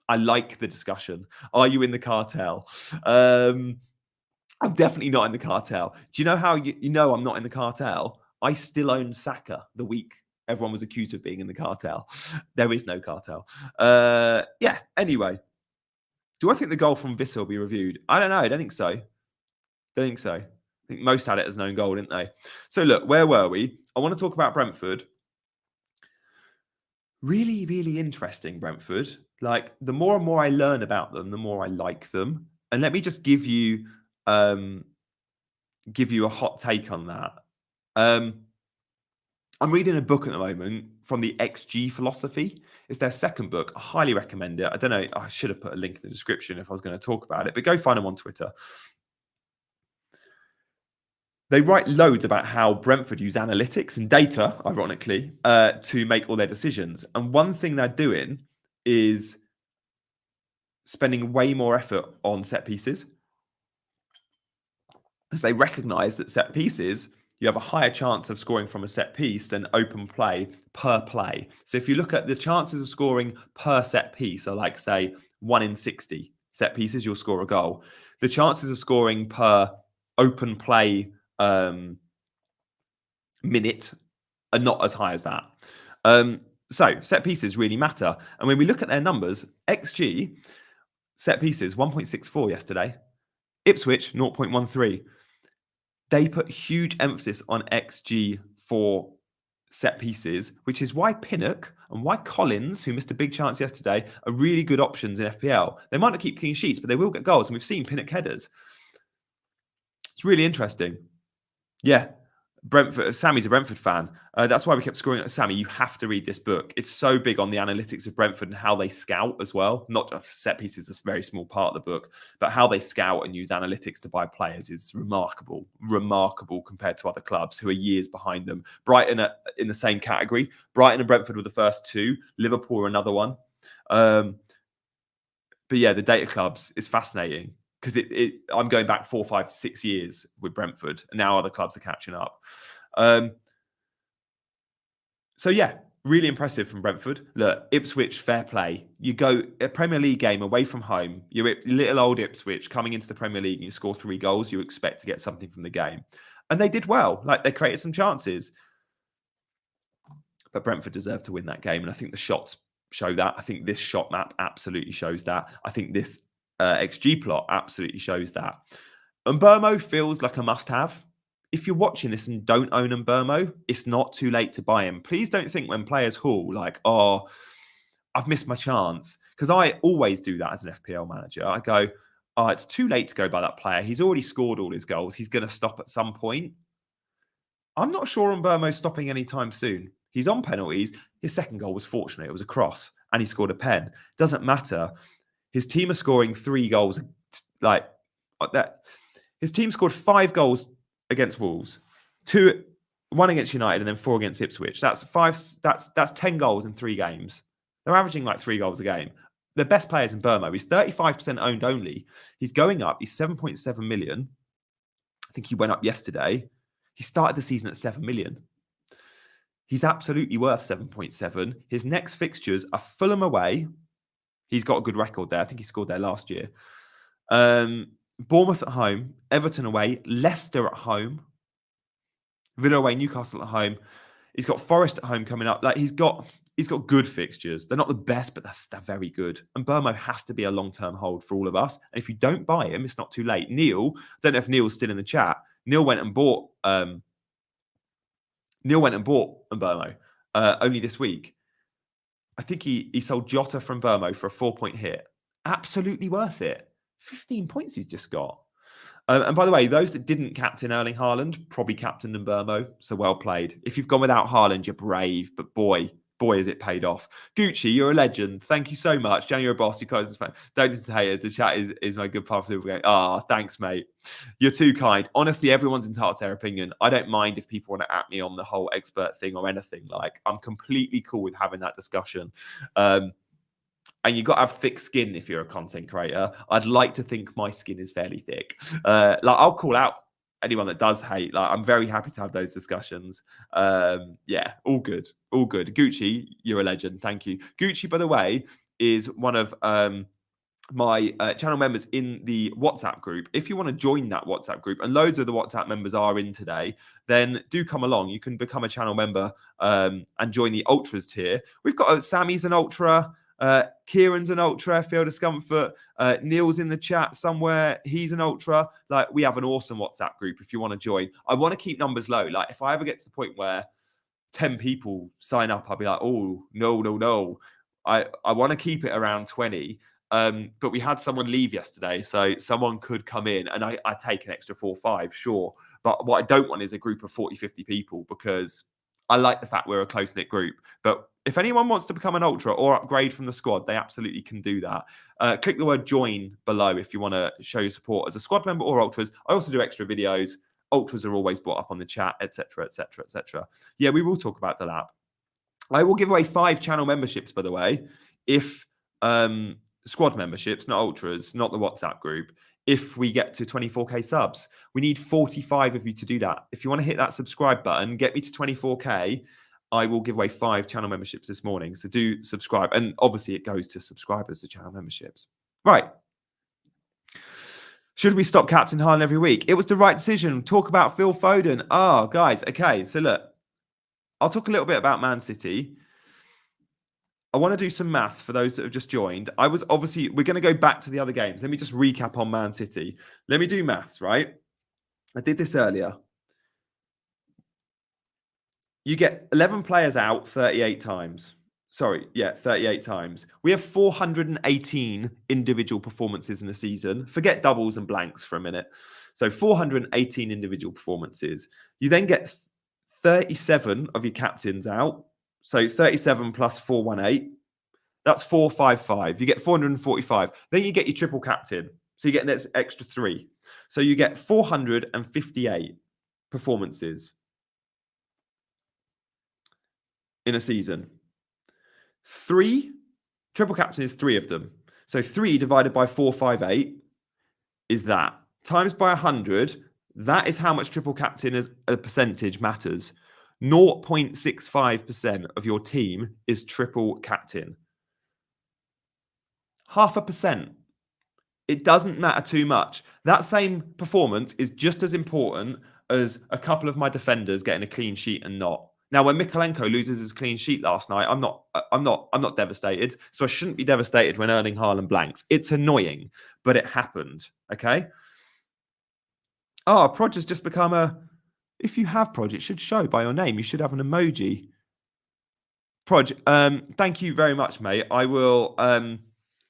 I like the discussion. Are you in the cartel? I'm definitely not in the cartel. Do you know how you know I'm not in the cartel? I still own Saka the week everyone was accused of being in the cartel. There is no cartel. Yeah, anyway. Do I think the goal from Vissel will be reviewed? I don't know. I don't think so. I think most had it as an own goal, didn't they? So look, where were we? I want to talk about Brentford. Really, really interesting, Brentford. Like, the more and more I learn about them, the more I like them. And let me just give you a hot take on that. I'm reading a book at the moment from the XG philosophy. It's their second book. I highly recommend it. I don't know. I should have put a link in the description if I was going to talk about it, but go find them on Twitter. They write loads about how Brentford use analytics and data, ironically, to make all their decisions. And one thing they're doing is spending way more effort on set pieces, because they recognize that set pieces, you have a higher chance of scoring from a set piece than open play per play. So if you look at the chances of scoring per set piece, are like, say, 1 in 60 set pieces, you'll score a goal. The chances of scoring per open play minute are not as high as that. So set pieces really matter. And when we look at their numbers, XG, set pieces, 1.64 yesterday. Ipswich, 0.13. They put huge emphasis on XG for set pieces, which is why Pinnock and why Collins, who missed a big chance yesterday, are really good options in FPL. They might not keep clean sheets, but they will get goals. And we've seen Pinnock headers. It's really interesting. Yeah. Brentford. Sammy's a Brentford fan. That's why we kept scoring at Sammy. You have to read this book. It's so big on the analytics of Brentford and how they scout as well. Not just set pieces, is a very small part of the book, but how they scout and use analytics to buy players is remarkable compared to other clubs who are years behind them. Brighton are in the same category. Brighton and Brentford were the first two. Liverpool are another one. But yeah, the data clubs is fascinating, because I'm going back 4, 5, 6 years with Brentford, and now other clubs are catching up. So yeah, really impressive from Brentford. Look, Ipswich, fair play. You go a Premier League game away from home. You're little old Ipswich coming into the Premier League and you score 3 goals. You expect to get something from the game. And they did well. Like, they created some chances. But Brentford deserved to win that game. And I think the shots show that. I think this shot map absolutely shows that. I think this XG plot absolutely shows that. And Mbeumo feels like a must-have. If you're watching this and don't own Mbeumo, it's not too late to buy him. Please don't think when players haul like, oh, I've missed my chance. Because I always do that as an FPL manager. I go, oh, it's too late to go by that player. He's already scored all his goals. He's going to stop at some point. I'm not sure Mbeumo's stopping anytime soon. He's on penalties. His second goal was fortunate. It was a cross and he scored a pen. Doesn't matter. His team are scoring 3 goals like that. His team scored 5 goals against Wolves, 1 against United, and then 4 against Ipswich. That's 10 goals in 3 games. They're averaging like 3 goals a game. The best players in Mbeumo. He's 35% owned only. He's going up. He's 7.7 million. I think he went up yesterday. He started the season at 7 million. He's absolutely worth 7.7. His next fixtures are Fulham away. He's got a good record there. I think he scored there last year. Bournemouth at home, Everton away, Leicester at home, Villa away, Newcastle at home. He's got Forest at home coming up. Like, he's got good fixtures. They're not the best, but they're very good. And Mbeumo has to be a long-term hold for all of us. And if you don't buy him, it's not too late. Neil, I don't know if Neil's still in the chat. Neil went and bought Mbeumo only this week. I think he sold Jota from Mbeumo for a 4-point hit. Absolutely worth it. 15 points he's just got. And by the way, those that didn't captain Erling Haaland probably captained Mbeumo, so well played. If you've gone without Haaland, you're brave, but boy, has it paid off. Gucci, you're a legend. Thank you so much. January Boss, you guys fan. Don't listen to haters. The chat is my good part of people going, thanks, mate. You're too kind. Honestly, everyone's entitled to their opinion. I don't mind if people want to at me on the whole expert thing or anything. Like, I'm completely cool with having that discussion. And you've got to have thick skin if you're a content creator. I'd like to think my skin is fairly thick. Like, I'll call out anyone that does hate, like, I'm very happy to have those discussions. Yeah, all good. All good. Gucci, you're a legend. Thank you. Gucci, by the way, is one of my channel members in the WhatsApp group. If you want to join that WhatsApp group, and loads of the WhatsApp members are in today, then do come along. You can become a channel member and join the Ultras tier. We've got Sammy's an Ultra, Kieran's an Ultra, FPL Discomfort, Neil's in the chat somewhere, he's an Ultra. Like, we have an awesome WhatsApp group if you want to join. I want to keep numbers low. Like, if I ever get to the point where 10 people sign up, I'll be like, oh, no. I want to keep it around 20. But we had someone leave yesterday, so someone could come in, and I take an extra 4 or 5, sure. But what I don't want is a group of 40, 50 people, because I like the fact we're a close-knit group. But if anyone wants to become an Ultra or upgrade from the squad, they absolutely can do that. Click the word join below if you want to show your support as a squad member or Ultras. I also do extra videos. Ultras are always brought up on the chat, etc., etc., etc. Yeah, we will talk about Delap. I will give away 5 channel memberships, by the way, if squad memberships, not Ultras, not the WhatsApp group, if we get to 24k subs. We need 45 of you to do that. If you want to hit that subscribe button, get me to 24k, I will give away 5 channel memberships this morning. So do subscribe. And obviously it goes to subscribers to channel memberships. Right. Should we stop captain Haaland every week? It was the right decision. Talk about Phil Foden. Oh, guys. Okay. So look, I'll talk a little bit about Man City. I want to do some maths for those that have just joined. We're going to go back to the other games. Let me just recap on Man City. Let me do maths, right? I did this earlier. You get 11 players out 38 times. 38 times. We have 418 individual performances in a season. Forget doubles and blanks for a minute. So 418 individual performances. You then get 37 of your captains out. So 37 plus 418. That's 455. You get 445. Then you get your triple captain. So you get an extra 3. So you get 458 performances in a season. 3, triple captain is 3 of them. So 3 divided by 458 is that. Times by 100, that is how much triple captain as a percentage matters. 0.65% of your team is triple captain. 0.5%. It doesn't matter too much. That same performance is just as important as a couple of my defenders getting a clean sheet and not. Now, when Mikalenko loses his clean sheet last night, I'm not devastated. So I shouldn't be devastated when Erling Haaland blanks. It's annoying, but it happened. Okay. Oh, Proj has just become a. If you have Proj, it should show by your name. You should have an emoji. Proj, thank you very much, mate. I will.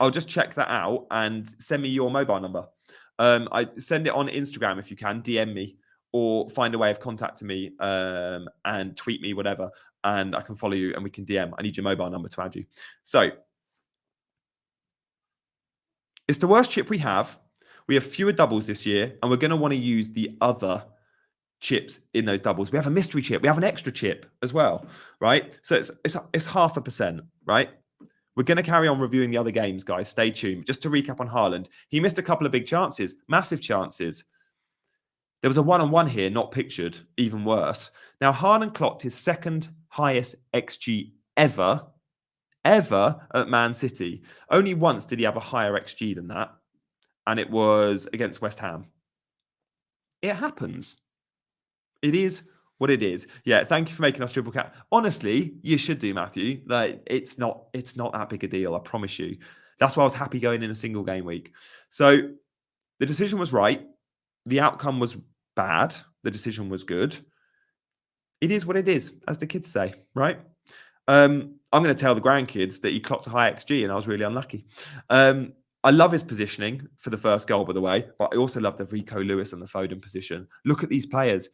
I'll just check that out and send me your mobile number. I send it on Instagram if you can. DM me. Or find a way of contacting me and tweet me, whatever, and I can follow you and we can DM. I need your mobile number to add you. So it's the worst chip we have. We have fewer doubles this year, and we're going to want to use the other chips in those doubles. We have a mystery chip. We have an extra chip as well, right? So it's 0.5%, right? We're going to carry on reviewing the other games, guys. Stay tuned. Just to recap on Haaland, he missed a couple of big chances, massive chances. There was a one-on-one here, not pictured, even worse. Now, Haaland clocked his second highest XG ever at Man City. Only once did he have a higher XG than that, and it was against West Ham. It happens. It is what it is. Yeah, thank you for making us triple cap. Honestly, you should do, Matthew. Like, it's not that big a deal, I promise you. That's why I was happy going in a single game week. So the decision was right. The outcome was bad. The decision was good. It is what it is, as the kids say, right? I'm going to tell the grandkids that he clocked a high XG and I was really unlucky. I love his positioning for the first goal, by the way, but I also love the Rico Lewis and the Foden position. Look at these players.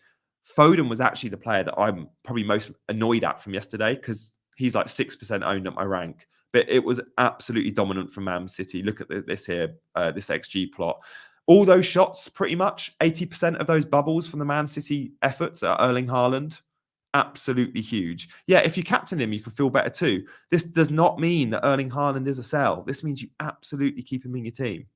Foden was actually the player that I'm probably most annoyed at from yesterday because he's like 6% owned at my rank. But it was absolutely dominant from Man City. Look at this here, this XG plot. All those shots, pretty much 80% of those bubbles from the Man City efforts are Erling Haaland. Absolutely huge. Yeah, if you captain him, you can feel better too. This does not mean that Erling Haaland is a sell. This means you absolutely keep him in your team.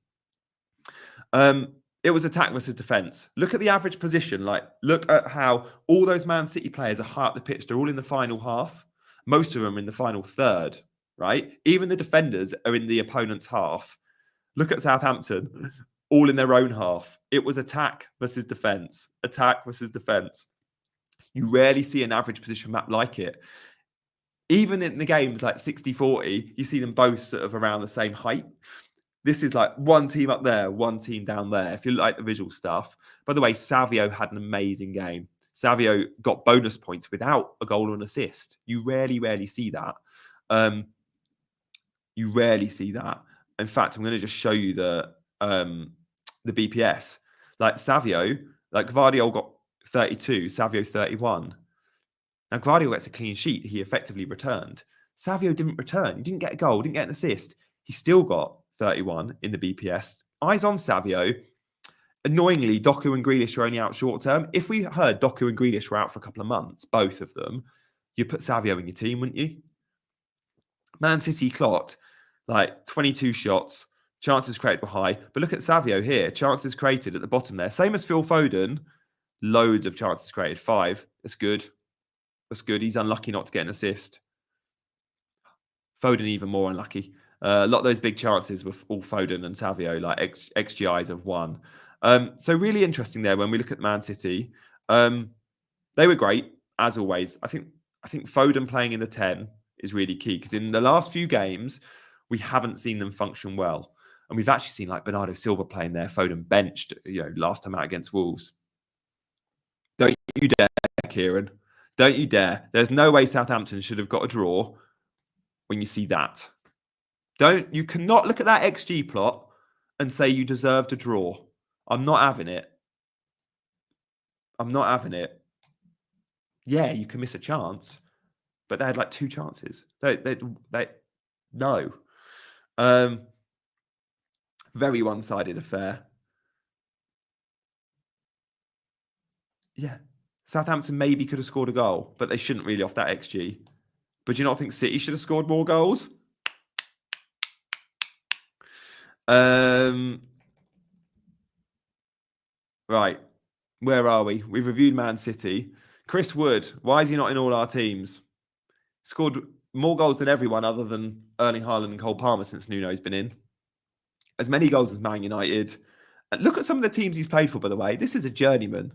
It was attack versus defence. Look at the average position. Like, look at how all those Man City players are high up the pitch. They're all in the final half. Most of them are in the final third, right? Even the defenders are in the opponent's half. Look at Southampton, all in their own half. It was attack versus defence. Attack versus defence. You rarely see an average position map like it. Even in the games like 60-40, you see them both sort of around the same height. This is like one team up there, one team down there, if you like the visual stuff. By the way, Savio had an amazing game. Savio got bonus points without a goal or an assist. You rarely see that. You rarely see that. In fact, I'm going to just show you the BPS. Like Savio, like Gvardiol got 32, Savio 31. Now, Gvardiol gets a clean sheet. He effectively returned. Savio didn't return. He didn't get a goal, didn't get an assist. He still got 31 in the BPS. Eyes on Savio. Annoyingly, Doku and Grealish are only out short term. If we heard Doku and Grealish were out for a couple of months, both of them, you'd put Savio in your team, wouldn't you? Man City clocked like 22 shots. Chances created were high. But look at Savio here. Chances created at the bottom there. Same as Phil Foden. Loads of chances created. 5. That's good. That's good. He's unlucky not to get an assist. Foden even more unlucky. A lot of those big chances were all Foden and Savio, like XGIs of 1. So really interesting there when we look at Man City. They were great, as always. I think Foden playing in the 10 is really key because in the last few games, we haven't seen them function well. And we've actually seen like Bernardo Silva playing there, Foden benched, last time out against Wolves. Don't you dare, Kieran. Don't you dare. There's no way Southampton should have got a draw when you see that. You cannot look at that XG plot and say you deserved a draw. I'm not having it. I'm not having it. Yeah, you can miss a chance, but they had like 2 chances. No. Very one-sided affair. Yeah. Southampton maybe could have scored a goal, but they shouldn't really off that XG. But do you not think City should have scored more goals? Right. Where are we? We've reviewed Man City. Chris Wood, why is he not in all our teams? Scored more goals than everyone other than Erling Haaland and Cole Palmer since Nuno's been in. As many goals as Man United. And look at some of the teams he's played for, by the way. This is a journeyman.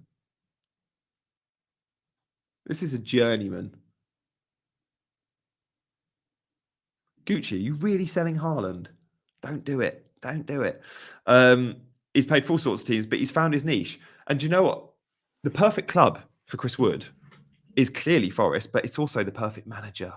This is a journeyman. Gucci, are you really selling Haaland? Don't do it. Don't do it. He's played for all sorts of teams, but he's found his niche. And do you know what? The perfect club for Chris Wood is clearly Forest, but it's also the perfect manager.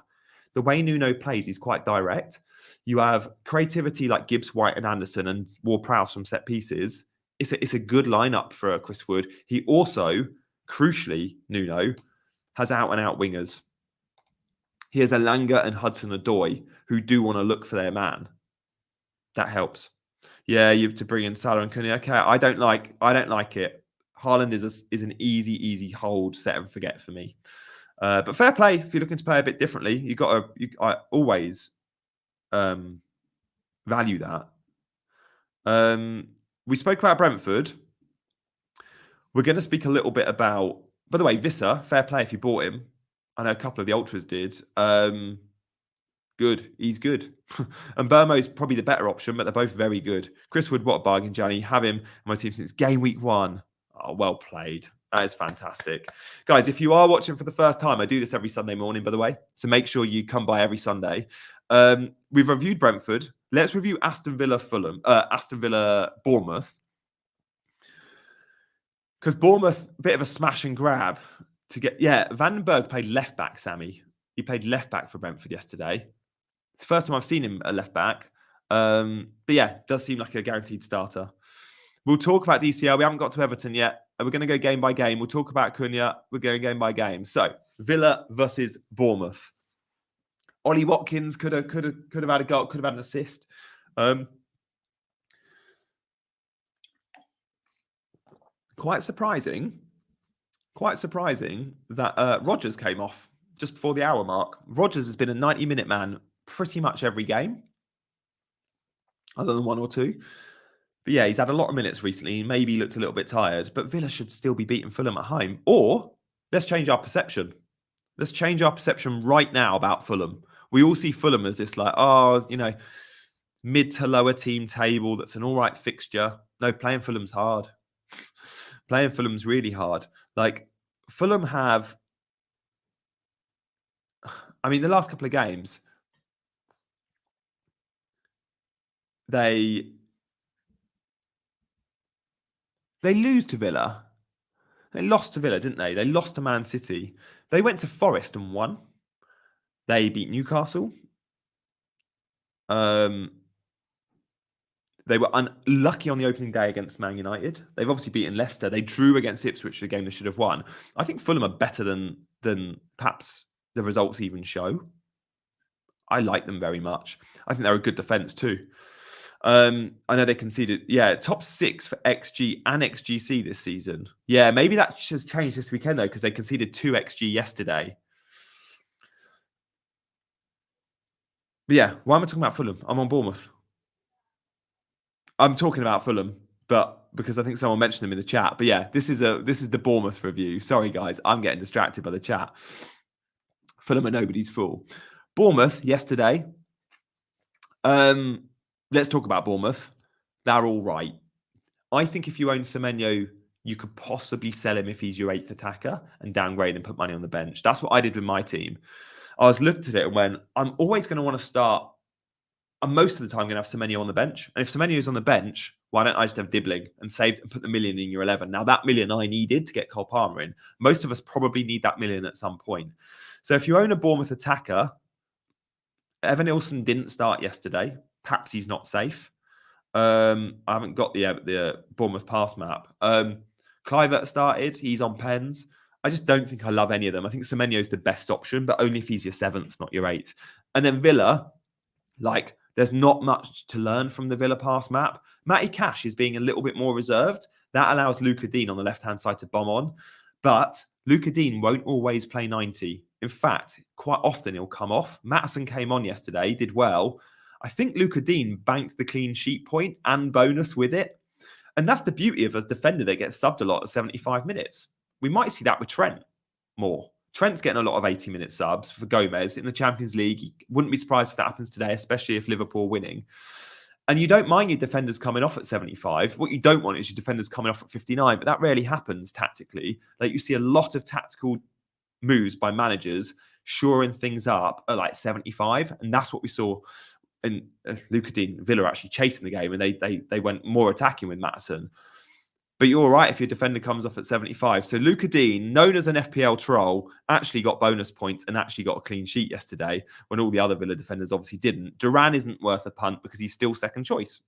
The way Nuno plays is quite direct. You have creativity like Gibbs, White, and Anderson, and Ward-Prowse from set pieces. It's a good lineup for Chris Wood. He also, crucially, Nuno, has out-and-out wingers. He has Elanga and Hudson-Odoi who do want to look for their man. That helps. Yeah, you have to bring in Salah and Cunha. Okay, I don't like it. Haaland is an easy hold, set and forget for me. But fair play if you're looking to play a bit differently. I always value that. We spoke about Brentford. We're going to speak a little bit about. By the way, Visser, fair play if you bought him. I know a couple of the ultras did. Good. He's good. And Burmo's probably the better option, but they're both very good. Chris Wood, what a bargain, Johnny. Have him on my team since game week 1. Oh, well played. That is fantastic. Guys, if you are watching for the first time, I do this every Sunday morning, by the way. So make sure you come by every Sunday. We've reviewed Brentford. Let's review Aston Villa Bournemouth. Because Bournemouth, a bit of a smash and grab to get. Yeah, Vandenberg played left back, Sammy. He played left back for Brentford yesterday. It's the first time I've seen him at left back. But yeah, does seem like a guaranteed starter. We'll talk about DCL. We haven't got to Everton yet. We're going to go game by game. We'll talk about Cunha. We're going game by game. So Villa versus Bournemouth. Ollie Watkins could have had a goal, could have had an assist. Quite surprising that Rodgers came off just before the hour mark. Rodgers has been a 90-minute man pretty much every game, other than 1 or 2. But yeah, he's had a lot of minutes recently. Maybe he looked a little bit tired, but Villa should still be beating Fulham at home. Or let's change our perception. Let's change our perception right now about Fulham. We all see Fulham as this like, mid to lower team table. That's an all right fixture. No, playing Fulham's hard. Playing Fulham's really hard. Like Fulham have, I mean, the last couple of games, they lose to Villa. They lost to Villa, didn't they? They lost to Man City. They went to Forest and won. They beat Newcastle. They were unlucky on the opening day against Man United. They've obviously beaten Leicester. They drew against Ipswich, the game they should have won. I think Fulham are better than perhaps the results even show. I like them very much. I think they're a good defence too. I know they conceded, top 6 for XG and XGC this season. Yeah, maybe that has changed this weekend though, because they conceded 2 XG yesterday. But yeah, why am I talking about Fulham? I'm on Bournemouth. I'm talking about Fulham, but because I think someone mentioned them in the chat. But yeah, this is the Bournemouth review. Sorry guys, I'm getting distracted by the chat. Fulham are nobody's fool. Bournemouth yesterday. Let's talk about Bournemouth. They're all right. I think if you own Semenyo, you could possibly sell him if he's your 8th attacker and downgrade and put money on the bench. That's what I did with my team. I was looked at it and went, I'm always going to want to start. I'm most of the time going to have Semenyo on the bench. And if Semenyo is on the bench, why don't I just have Dibbling and save and put the million in your 11? Now, that million I needed to get Cole Palmer in. Most of us probably need that million at some point. So if you own a Bournemouth attacker, Evan Nilsson didn't start yesterday. Perhaps he's not safe. I haven't got the Bournemouth pass map. Kluivert started. He's on pens. I just don't think I love any of them. I think Semenyo's the best option, but only if he's your 7th, not your 8th. And then Villa, there's not much to learn from the Villa pass map. Matty Cash is being a little bit more reserved. That allows Luca Dean on the left-hand side to bomb on. But Luca Dean won't always play 90. In fact, quite often he'll come off. Maddison came on yesterday, did well. I think Luca Dean banked the clean sheet point and bonus with it. And that's the beauty of a defender that gets subbed a lot at 75 minutes. We might see that with Trent more. Trent's getting a lot of 80-minute subs for Gomez in the Champions League. Wouldn't be surprised if that happens today, especially if Liverpool are winning. And you don't mind your defenders coming off at 75. What you don't want is your defenders coming off at 59, but that rarely happens tactically. You see a lot of tactical moves by managers shoring things up at 75, and that's what we saw. And Luca Dean, Villa are actually chasing the game, and they went more attacking with Maddison. But you're all right if your defender comes off at 75. So Luca Dean, known as an FPL troll, actually got bonus points and actually got a clean sheet yesterday when all the other Villa defenders obviously didn't. Duran isn't worth a punt because he's still second choice.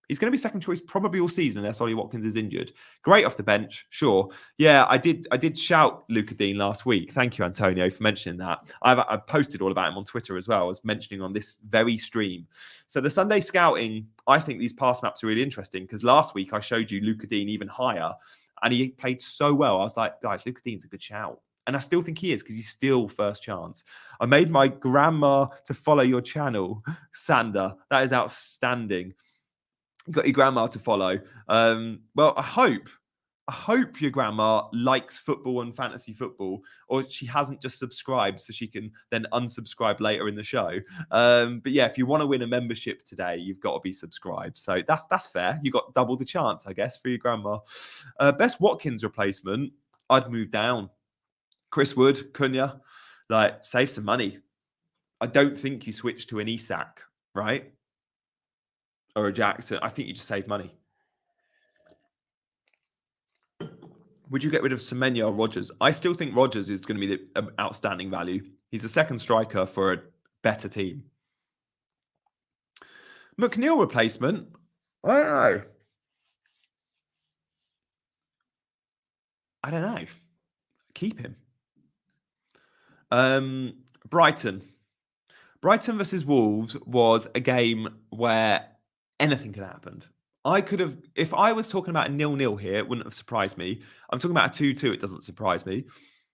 He's going to be second choice probably all season unless Ollie Watkins is injured. Great off the bench, sure. Yeah, I did shout Luca Dean last week. Thank you, Antonio, for mentioning that. I posted all about him on Twitter as well. I was mentioning on this very stream. So the Sunday scouting, I think these pass maps are really interesting because last week I showed you Luca Dean even higher and he played so well. I was like, guys, Luca Dean's a good shout. And I still think he is because he's still first chance. I made my grandma to follow your channel, Sander. That is outstanding. You got your grandma to follow. Well, I hope your grandma likes football and fantasy football, or she hasn't just subscribed so she can then unsubscribe later in the show. But yeah, if you want to win a membership today, you've got to be subscribed. So that's fair. You got double the chance, I guess, for your grandma. Best Watkins replacement, I'd move down. Chris Wood, Cunha, save some money. I don't think you switch to an Isak, right? Or a Jackson. I think you just save money. Would you get rid of Semenyo or Rodgers? I still think Rodgers is going to be the outstanding value. He's a second striker for a better team. McNeil replacement? I don't know. Keep him. Brighton. Brighton versus Wolves was a game where anything could have happened. I could have, if I was talking about a 0-0 here, it wouldn't have surprised me. I'm talking about a 2-2, it doesn't surprise me.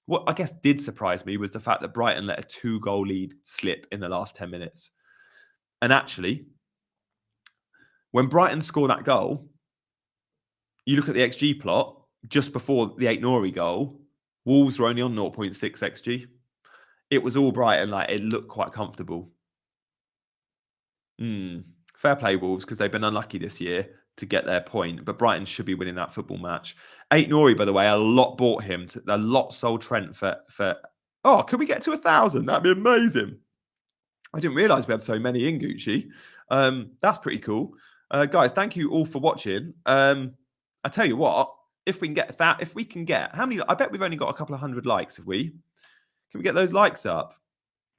What I guess did surprise me was the fact that Brighton let a 2-goal lead slip in the last 10 minutes. And actually, When Brighton score that goal, you look at the XG plot just before the 8-Nori goal, Wolves were only on 0.6 XG. It was all Brighton, like it looked quite comfortable. Fair play, Wolves, because they've been unlucky this year to get their point, but Brighton should be winning that football match. 8-Nori, by the way, a lot bought him. A lot sold Trent for. Oh, can we get to 1,000? That'd be amazing. I didn't realise we had so many in Gucci. That's pretty cool. Guys, thank you all for watching. I tell you what, if we can get how many? I bet we've only got a couple of hundred likes. Can we get those likes up?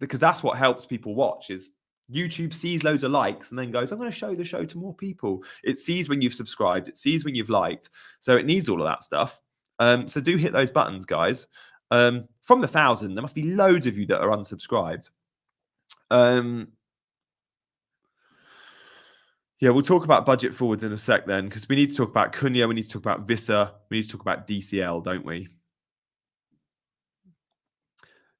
Because that's what helps people watch. Is YouTube sees loads of likes and then goes, I'm going to show the show to more people. It sees when you've subscribed. It sees when you've liked. So it needs all of that stuff. So do hit those buttons, guys. From the 1,000, there must be loads of you that are unsubscribed. Yeah, we'll talk about budget forwards in a sec then, because we need to talk about Cunha, we need to talk about Visser, we need to talk about DCL, don't we?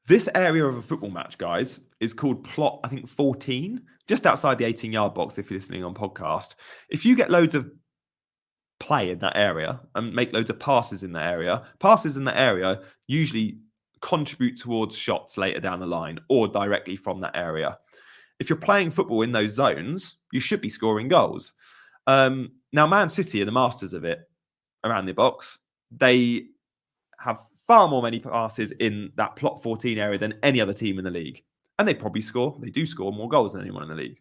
This area of a football match, guys, is called plot, I think, 14, just outside the 18-yard box if you're listening on podcast. If you get loads of play in that area and make loads of passes in that area usually contribute towards shots later down the line or directly from that area. If you're playing football in those zones, you should be scoring goals. Now, Man City are the masters of it around the box. They have far more many passes in that plot 14 area than any other team in the league. And they probably do score more goals than anyone in the league.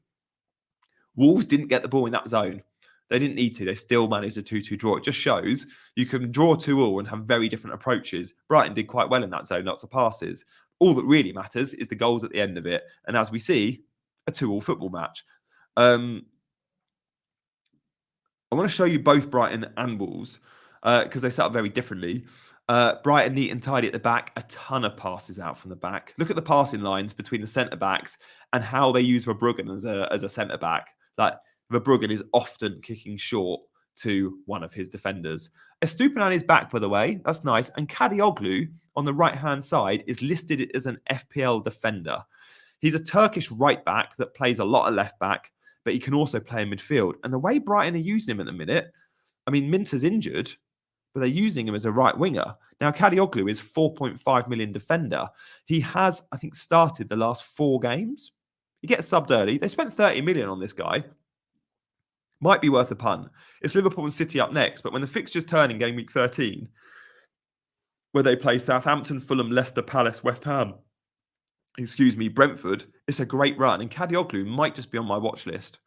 Wolves didn't get the ball in that zone. They didn't need to. They still managed a 2-2 draw. It just shows you can draw 2-2 and have very different approaches. Brighton did quite well in that zone, lots of passes. All that really matters is the goals at the end of it. And as we see, a 2-2 football match. I want to show you both Brighton and Wolves because they set up very differently. Brighton neat and tidy at the back, a ton of passes out from the back. Look at the passing lines between the centre-backs and how they use Verbruggen as a centre-back. Like, Verbruggen is often kicking short to one of his defenders. Estupiñán is back, by the way. That's nice. And Kadioglu on the right-hand side is listed as an FPL defender. He's a Turkish right-back that plays a lot of left-back, but he can also play in midfield. And the way Brighton are using him at the minute, I mean, Minter's injured, but they're using him as a right winger. Now, Kadioglu is 4.5 million defender. He has, I think, started the last 4 games. He gets subbed early. They spent 30 million on this guy. Might be worth a punt. It's Liverpool and City up next, but when the fixtures turn in game week 13, where they play Southampton, Fulham, Leicester, Palace, West Ham, Brentford, it's a great run. And Kadioglu might just be on my watch list.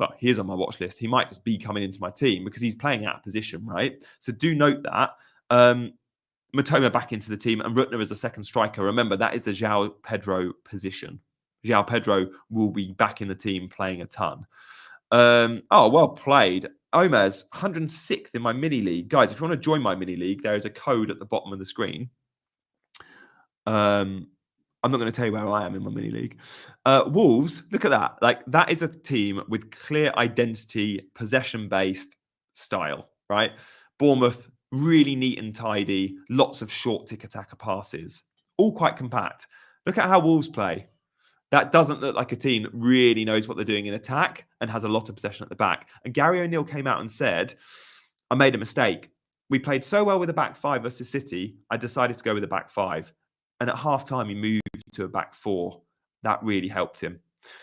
Well, he is on my watch list. He might just be coming into my team because he's playing out of position, right? So do note that. Matoma back into the team and Rutner as a second striker. Remember, that is the João Pedro position. João Pedro will be back in the team playing a ton. Well played. Omez, 106th in my mini league. Guys, if you want to join my mini league, there is a code at the bottom of the screen. I'm not going to tell you where I am in my mini league. Wolves, look at that. Like, that is a team with clear identity, possession-based style, right? Bournemouth, really neat and tidy. Lots of short tick-attacker passes. All quite compact. Look at how Wolves play. That doesn't look like a team that really knows what they're doing in attack and has a lot of possession at the back. And Gary O'Neill came out and said, I made a mistake. We played so well with a back 5 versus City, I decided to go with a back 5. And at half-time, he moved to a back 4. That really helped him.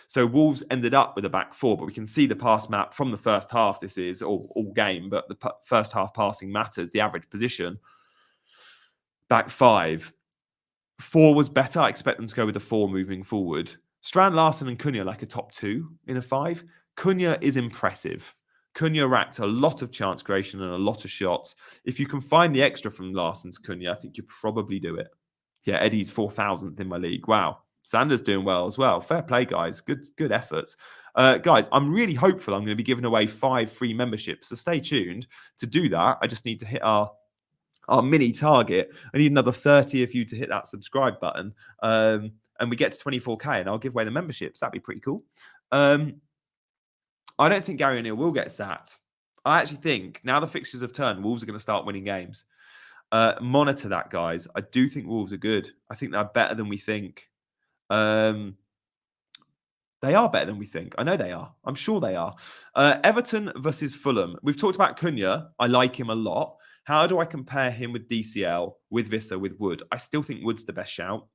So Wolves ended up with a back 4, but we can see the pass map from the first half. This is all game, but the first half passing matters, the average position. Back 5. 4 was better. I expect them to go with a 4 moving forward. Strand, Larson and Cunha like a top 2 in a 5. Cunha is impressive. Cunha racked a lot of chance creation and a lot of shots. If you can find the extra from Larson to Cunha, I think you probably do it. Yeah, Eddie's 4,000th in my league. Wow. Sanders doing well as well. Fair play, guys. Good efforts. Guys, I'm really hopeful I'm going to be giving away 5 free memberships. So stay tuned. To do that, I just need to hit our mini target. I need another 30 of you to hit that subscribe button. And we get to 24K and I'll give away the memberships. That'd be pretty cool. I don't think Gary O'Neill will get sacked. I actually think now the fixtures have turned, Wolves are going to start winning games. Monitor that, guys. I do think Wolves are good. I think they're better than we think. They are better than we think. I know they are. I'm sure they are. Everton versus Fulham. We've talked about Cunha. I like him a lot. How do I compare him with DCL, with Visser, with Wood? I still think Wood's the best shout.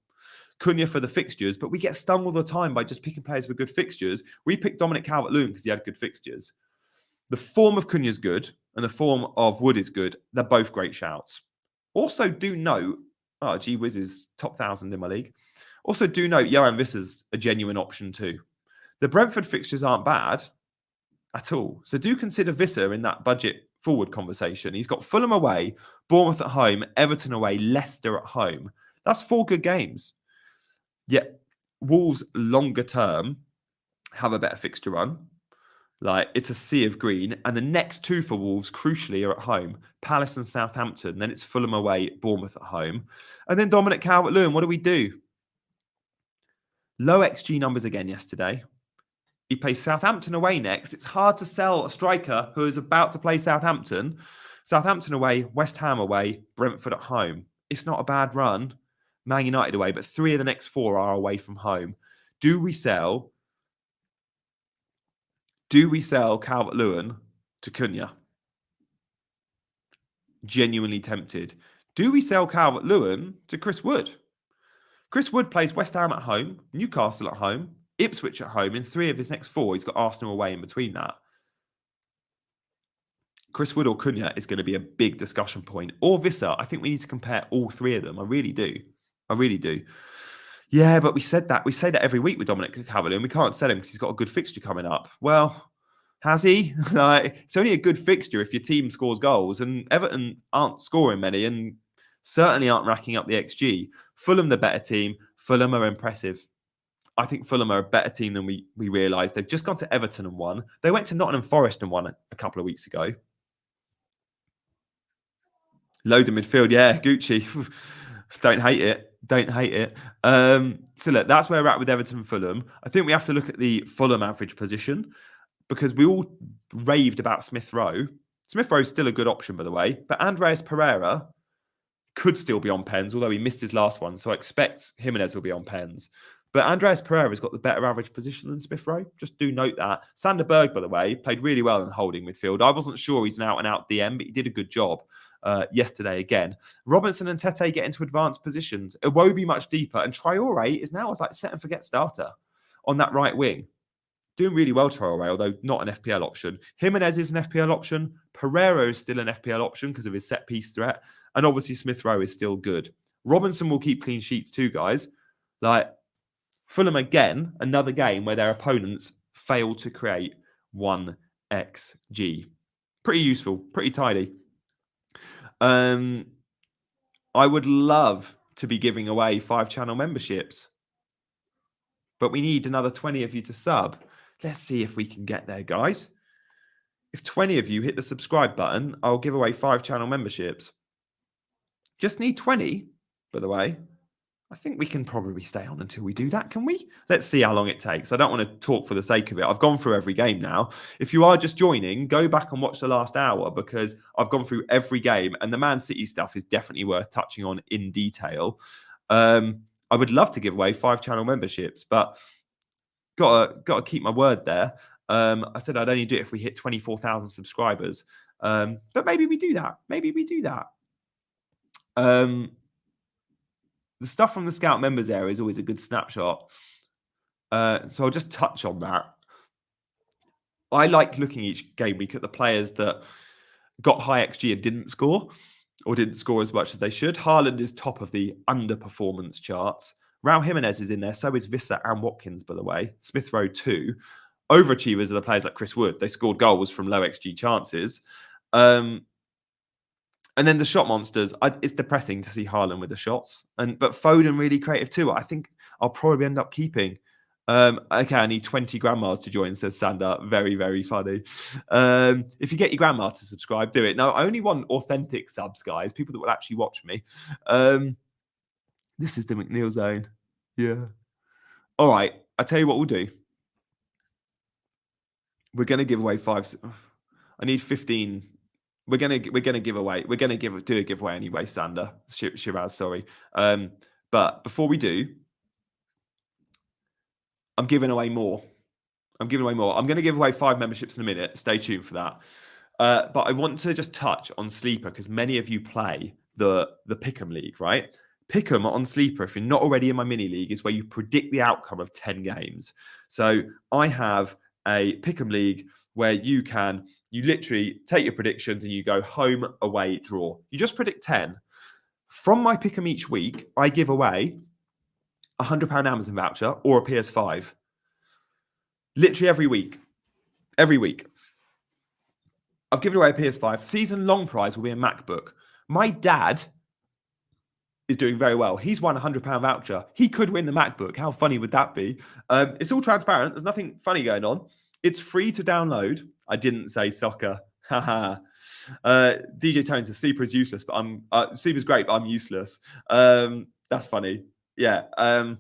Cunha for the fixtures, but we get stung all the time by just picking players with good fixtures. We picked Dominic Calvert-Lewin because he had good fixtures. The form of Cunha is good and the form of Wood is good. They're both great shouts. Also, do note, gee whiz is top 1,000 in my league. Also, do note Johan Visser's a genuine option too. The Brentford fixtures aren't bad at all. So do consider Visser in that budget forward conversation. He's got Fulham away, Bournemouth at home, Everton away, Leicester at home. That's 4 good games. Yet Wolves longer term have a better fixture run. Like, it's a sea of green. And the next 2 for Wolves, crucially, are at home. Palace and Southampton. Then it's Fulham away, Bournemouth at home. And then Dominic Calvert-Lewin, what do? Low XG numbers again yesterday. He plays Southampton away next. It's hard to sell a striker who is about to play Southampton. Southampton away, West Ham away, Brentford at home. It's not a bad run. Man United away, but 3 of the next 4 are away from home. Do we sell Calvert-Lewin to Cunha? Genuinely tempted. Do we sell Calvert-Lewin to Chris Wood? Chris Wood plays West Ham at home, Newcastle at home, Ipswich at home. In 3 of his next 4, he's got Arsenal away in between that. Chris Wood or Cunha is going to be a big discussion point. Or Visser. I think we need to compare all 3 of them. I really do. Yeah, but we say that every week with Dominic Calvert-Lewin. We can't sell him because he's got a good fixture coming up. Well, has he? It's only a good fixture if your team scores goals, and Everton aren't scoring many and certainly aren't racking up the XG. Fulham, the better team. Fulham are impressive. I think Fulham are a better team than we realised. They've just gone to Everton and won. They went to Nottingham Forest and won a couple of weeks ago. Load of midfield, yeah, Gucci. Don't hate it. So look, that's where we're at with Everton and Fulham. I think we have to look at the Fulham average position because we all raved about Smith Rowe. Smith Rowe's still a good option, by the way, but Andreas Pereira could still be on pens, although he missed his last one. So I expect Jimenez will be on pens. But Andreas Pereira's got the better average position than Smith Rowe. Just do note that. Sander Berg, by the way, played really well in holding midfield. I wasn't sure he's an out-and-out DM, but he did a good job yesterday again. Robinson and Tete get into advanced positions. Iwobi much deeper. And Traore is now like set-and-forget starter on that right wing. Doing really well, Traore, although not an FPL option. Jimenez is an FPL option. Pereira is still an FPL option because of his set-piece threat. And obviously Smith Rowe is still good. Robinson will keep clean sheets too, guys. Like, Fulham again, another game where their opponents fail to create 1 XG. Pretty useful, pretty tidy. I would love to be giving away 5-channel memberships, but we need another 20 of you to sub. Let's see if we can get there, guys. If 20 of you hit the subscribe button, I'll give away 5-channel memberships. Just need 20, by the way. I think we can probably stay on until we do that, can we? Let's see how long it takes. I don't want to talk for the sake of it. I've gone through every game now. If you are just joining, go back and watch the last hour because I've gone through every game and the Man City stuff is definitely worth touching on in detail. I would love to give away 5-channel memberships, but got to keep my word there. I said I'd only do it if we hit 24,000 subscribers. But maybe we do that. The stuff from the Scout members area is always a good snapshot. So I'll just touch on that. I like looking each game week at the players that got high XG and didn't score or didn't score as much as they should. Haaland is top of the underperformance charts. Raul Jimenez is in there. So is Visser and Watkins, by the way. Smith Rowe too. Overachievers are the players like Chris Wood. They scored goals from low XG chances. And then the shot monsters, it's depressing to see Haaland with the shots. But Foden really creative too. I think I'll probably end up keeping. Okay, I need 20 grandmas to join, says Sander. Very, very funny. If you get your grandma to subscribe, do it. No, I only want authentic subs, guys. People that will actually watch me. This is the McNeil zone. Yeah. All right. I tell you what we'll do. We're going to give away 5. I need 15. We're gonna do a giveaway anyway, Sander. Shiraz, sorry. But before we do, I'm giving away more. I'm giving away more. I'm going to give away 5 memberships in a minute. Stay tuned for that. But I want to just touch on Sleeper because many of you play the Pick'em League, right? Pick'em on Sleeper, if you're not already in my mini league, is where you predict the outcome of 10 games. So I have a Pick'em League where you literally take your predictions and you go home, away, draw. You just predict 10. From my Pick'em each week, I give away a £100 Amazon voucher or a PS5. Literally every week. Every week. I've given away a PS5. Season long prize will be a MacBook. My dad is doing very well. He's won a £100 voucher. He could win the MacBook. How funny would that be? It's all transparent. There's nothing funny going on. It's free to download. I didn't say soccer. Haha. DJ Tone says Sleeper is useless, but Sleeper's great, but I'm useless. That's funny. Yeah. I'm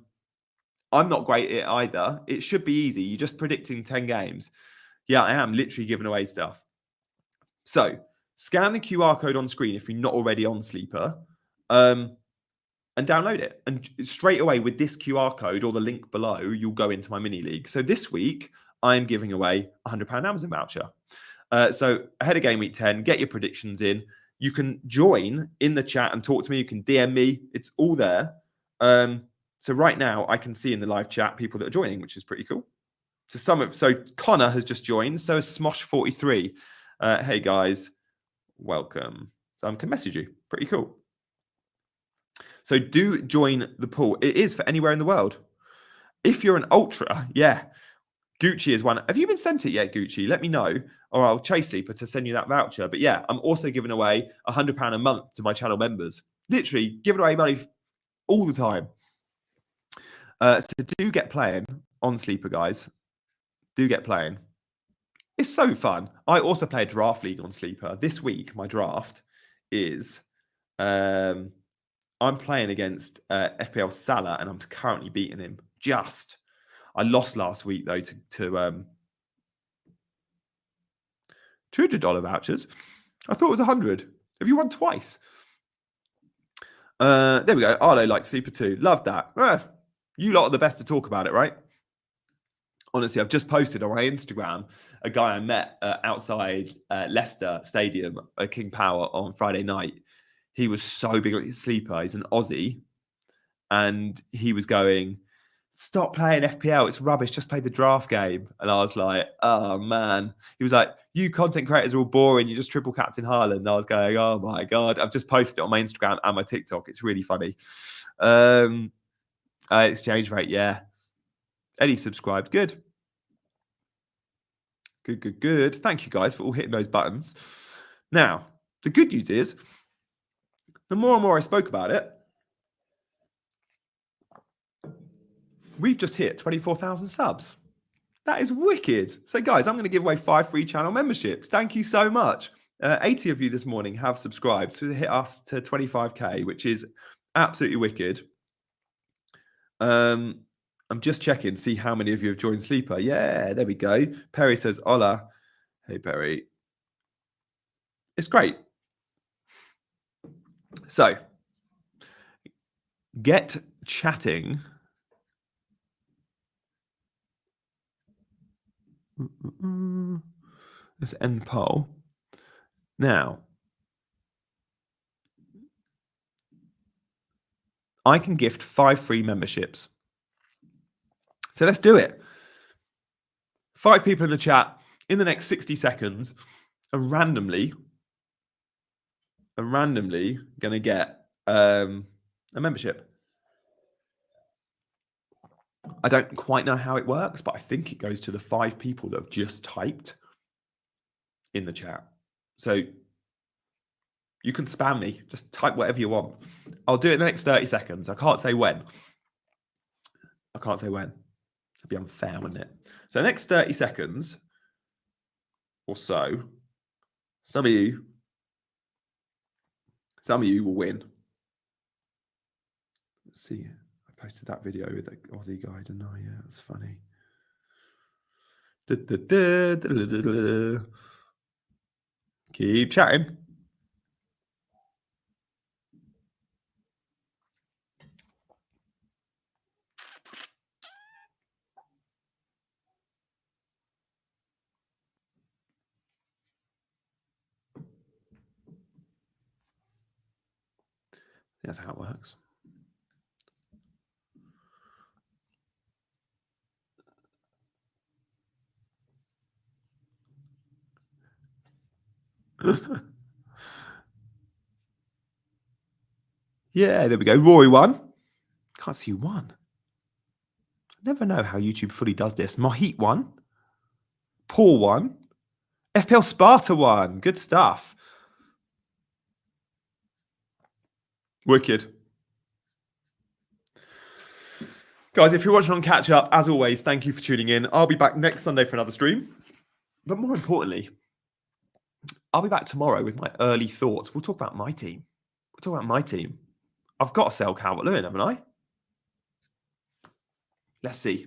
not great at it either. It should be easy. You're just predicting 10 games. Yeah, I am literally giving away stuff. So scan the QR code on screen if you're not already on Sleeper, and download it. And straight away with this QR code or the link below, you'll go into my mini league. So this week, I'm giving away a £100 Amazon voucher. So ahead of game week 10, get your predictions in. You can join in the chat and talk to me. You can DM me. It's all there. So right now, I can see in the live chat people that are joining, which is pretty cool. So Connor has just joined. So is Smosh43. Hey guys, welcome. So I can message you. Pretty cool. So do join the pool. It is for anywhere in the world. If you're an ultra, yeah. Gucci is one. Have you been sent it yet, Gucci? Let me know, or I'll chase Sleeper to send you that voucher. But yeah, I'm also giving away £100 a month to my channel members. Literally giving away money all the time. So do get playing on Sleeper, guys. Do get playing. It's so fun. I also play a draft league on Sleeper. This week, my draft is I'm playing against FPL Salah, and I'm currently beating him. I lost last week though to $200 vouchers. I thought it was 100. Have you won twice? There we go. Arlo likes Sleeper too. Love that. You lot are the best to talk about it, right? Honestly, I've just posted on my Instagram a guy I met outside Leicester Stadium at King Power on Friday night. He was so big on his Sleeper. He's an Aussie. And he was going, stop playing FPL. It's rubbish. Just play the draft game. And I was like, oh, man. He was like, you content creators are all boring. You just triple captain Haaland. And I was going, oh, my God. I've just posted it on my Instagram and my TikTok. It's really funny. Exchange rate, yeah. Eddie subscribed. Good. Good. Thank you, guys, for all hitting those buttons. Now, the good news is, the more and more I spoke about it, we've just hit 24,000 subs. That is wicked. So, guys, I'm going to give away 5 free channel memberships. Thank you so much. 80 of you this morning have subscribed to hit us to 25k, which is absolutely wicked. I'm just checking, see how many of you have joined Sleeper. Yeah, there we go. Perry says, hola. Hey, Perry. It's great. So, get chatting. Let's end poll. Now, I can gift 5 free memberships. So let's do it. 5 people in the chat in the next 60 seconds are randomly going to get a membership. I don't quite know how it works, but I think it goes to the 5 people that have just typed in the chat. So you can spam me. Just type whatever you want. I'll do it in the next 30 seconds. I can't say when. It'd be unfair, wouldn't it? So the next 30 seconds or so, some of you will win. Let's see. I posted that video with the Aussie guy, didn't I? Yeah, that's funny. Keep chatting. That's how it works. Yeah, there we go. Rory won. Can't see who won. I never know how YouTube fully does this. Mohit won. Paul won. FPL Sparta won. Good stuff. Wicked. Guys, if you're watching on catch up, as always, thank you for tuning in. I'll be back next Sunday for another stream. But more importantly, I'll be back tomorrow with my early thoughts. We'll talk about my team. I've got to sell Calvert-Lewin, haven't I? Let's see.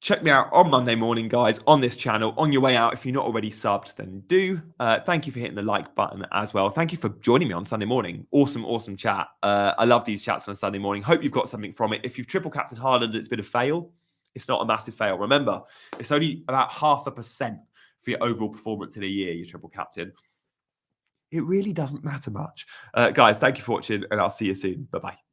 Check me out on Monday morning, guys, on this channel. On your way out, if you're not already subbed, then do. Thank you for hitting the like button as well. Thank you for joining me on Sunday morning. Awesome chat. I love these chats on a Sunday morning. Hope you've got something from it. If you've triple captained Haaland and it's been a fail, it's not a massive fail. Remember, it's only about 0.5% for your overall performance in a year, your triple captain. It really doesn't matter much. Guys, thank you for watching, and I'll see you soon. Bye-bye.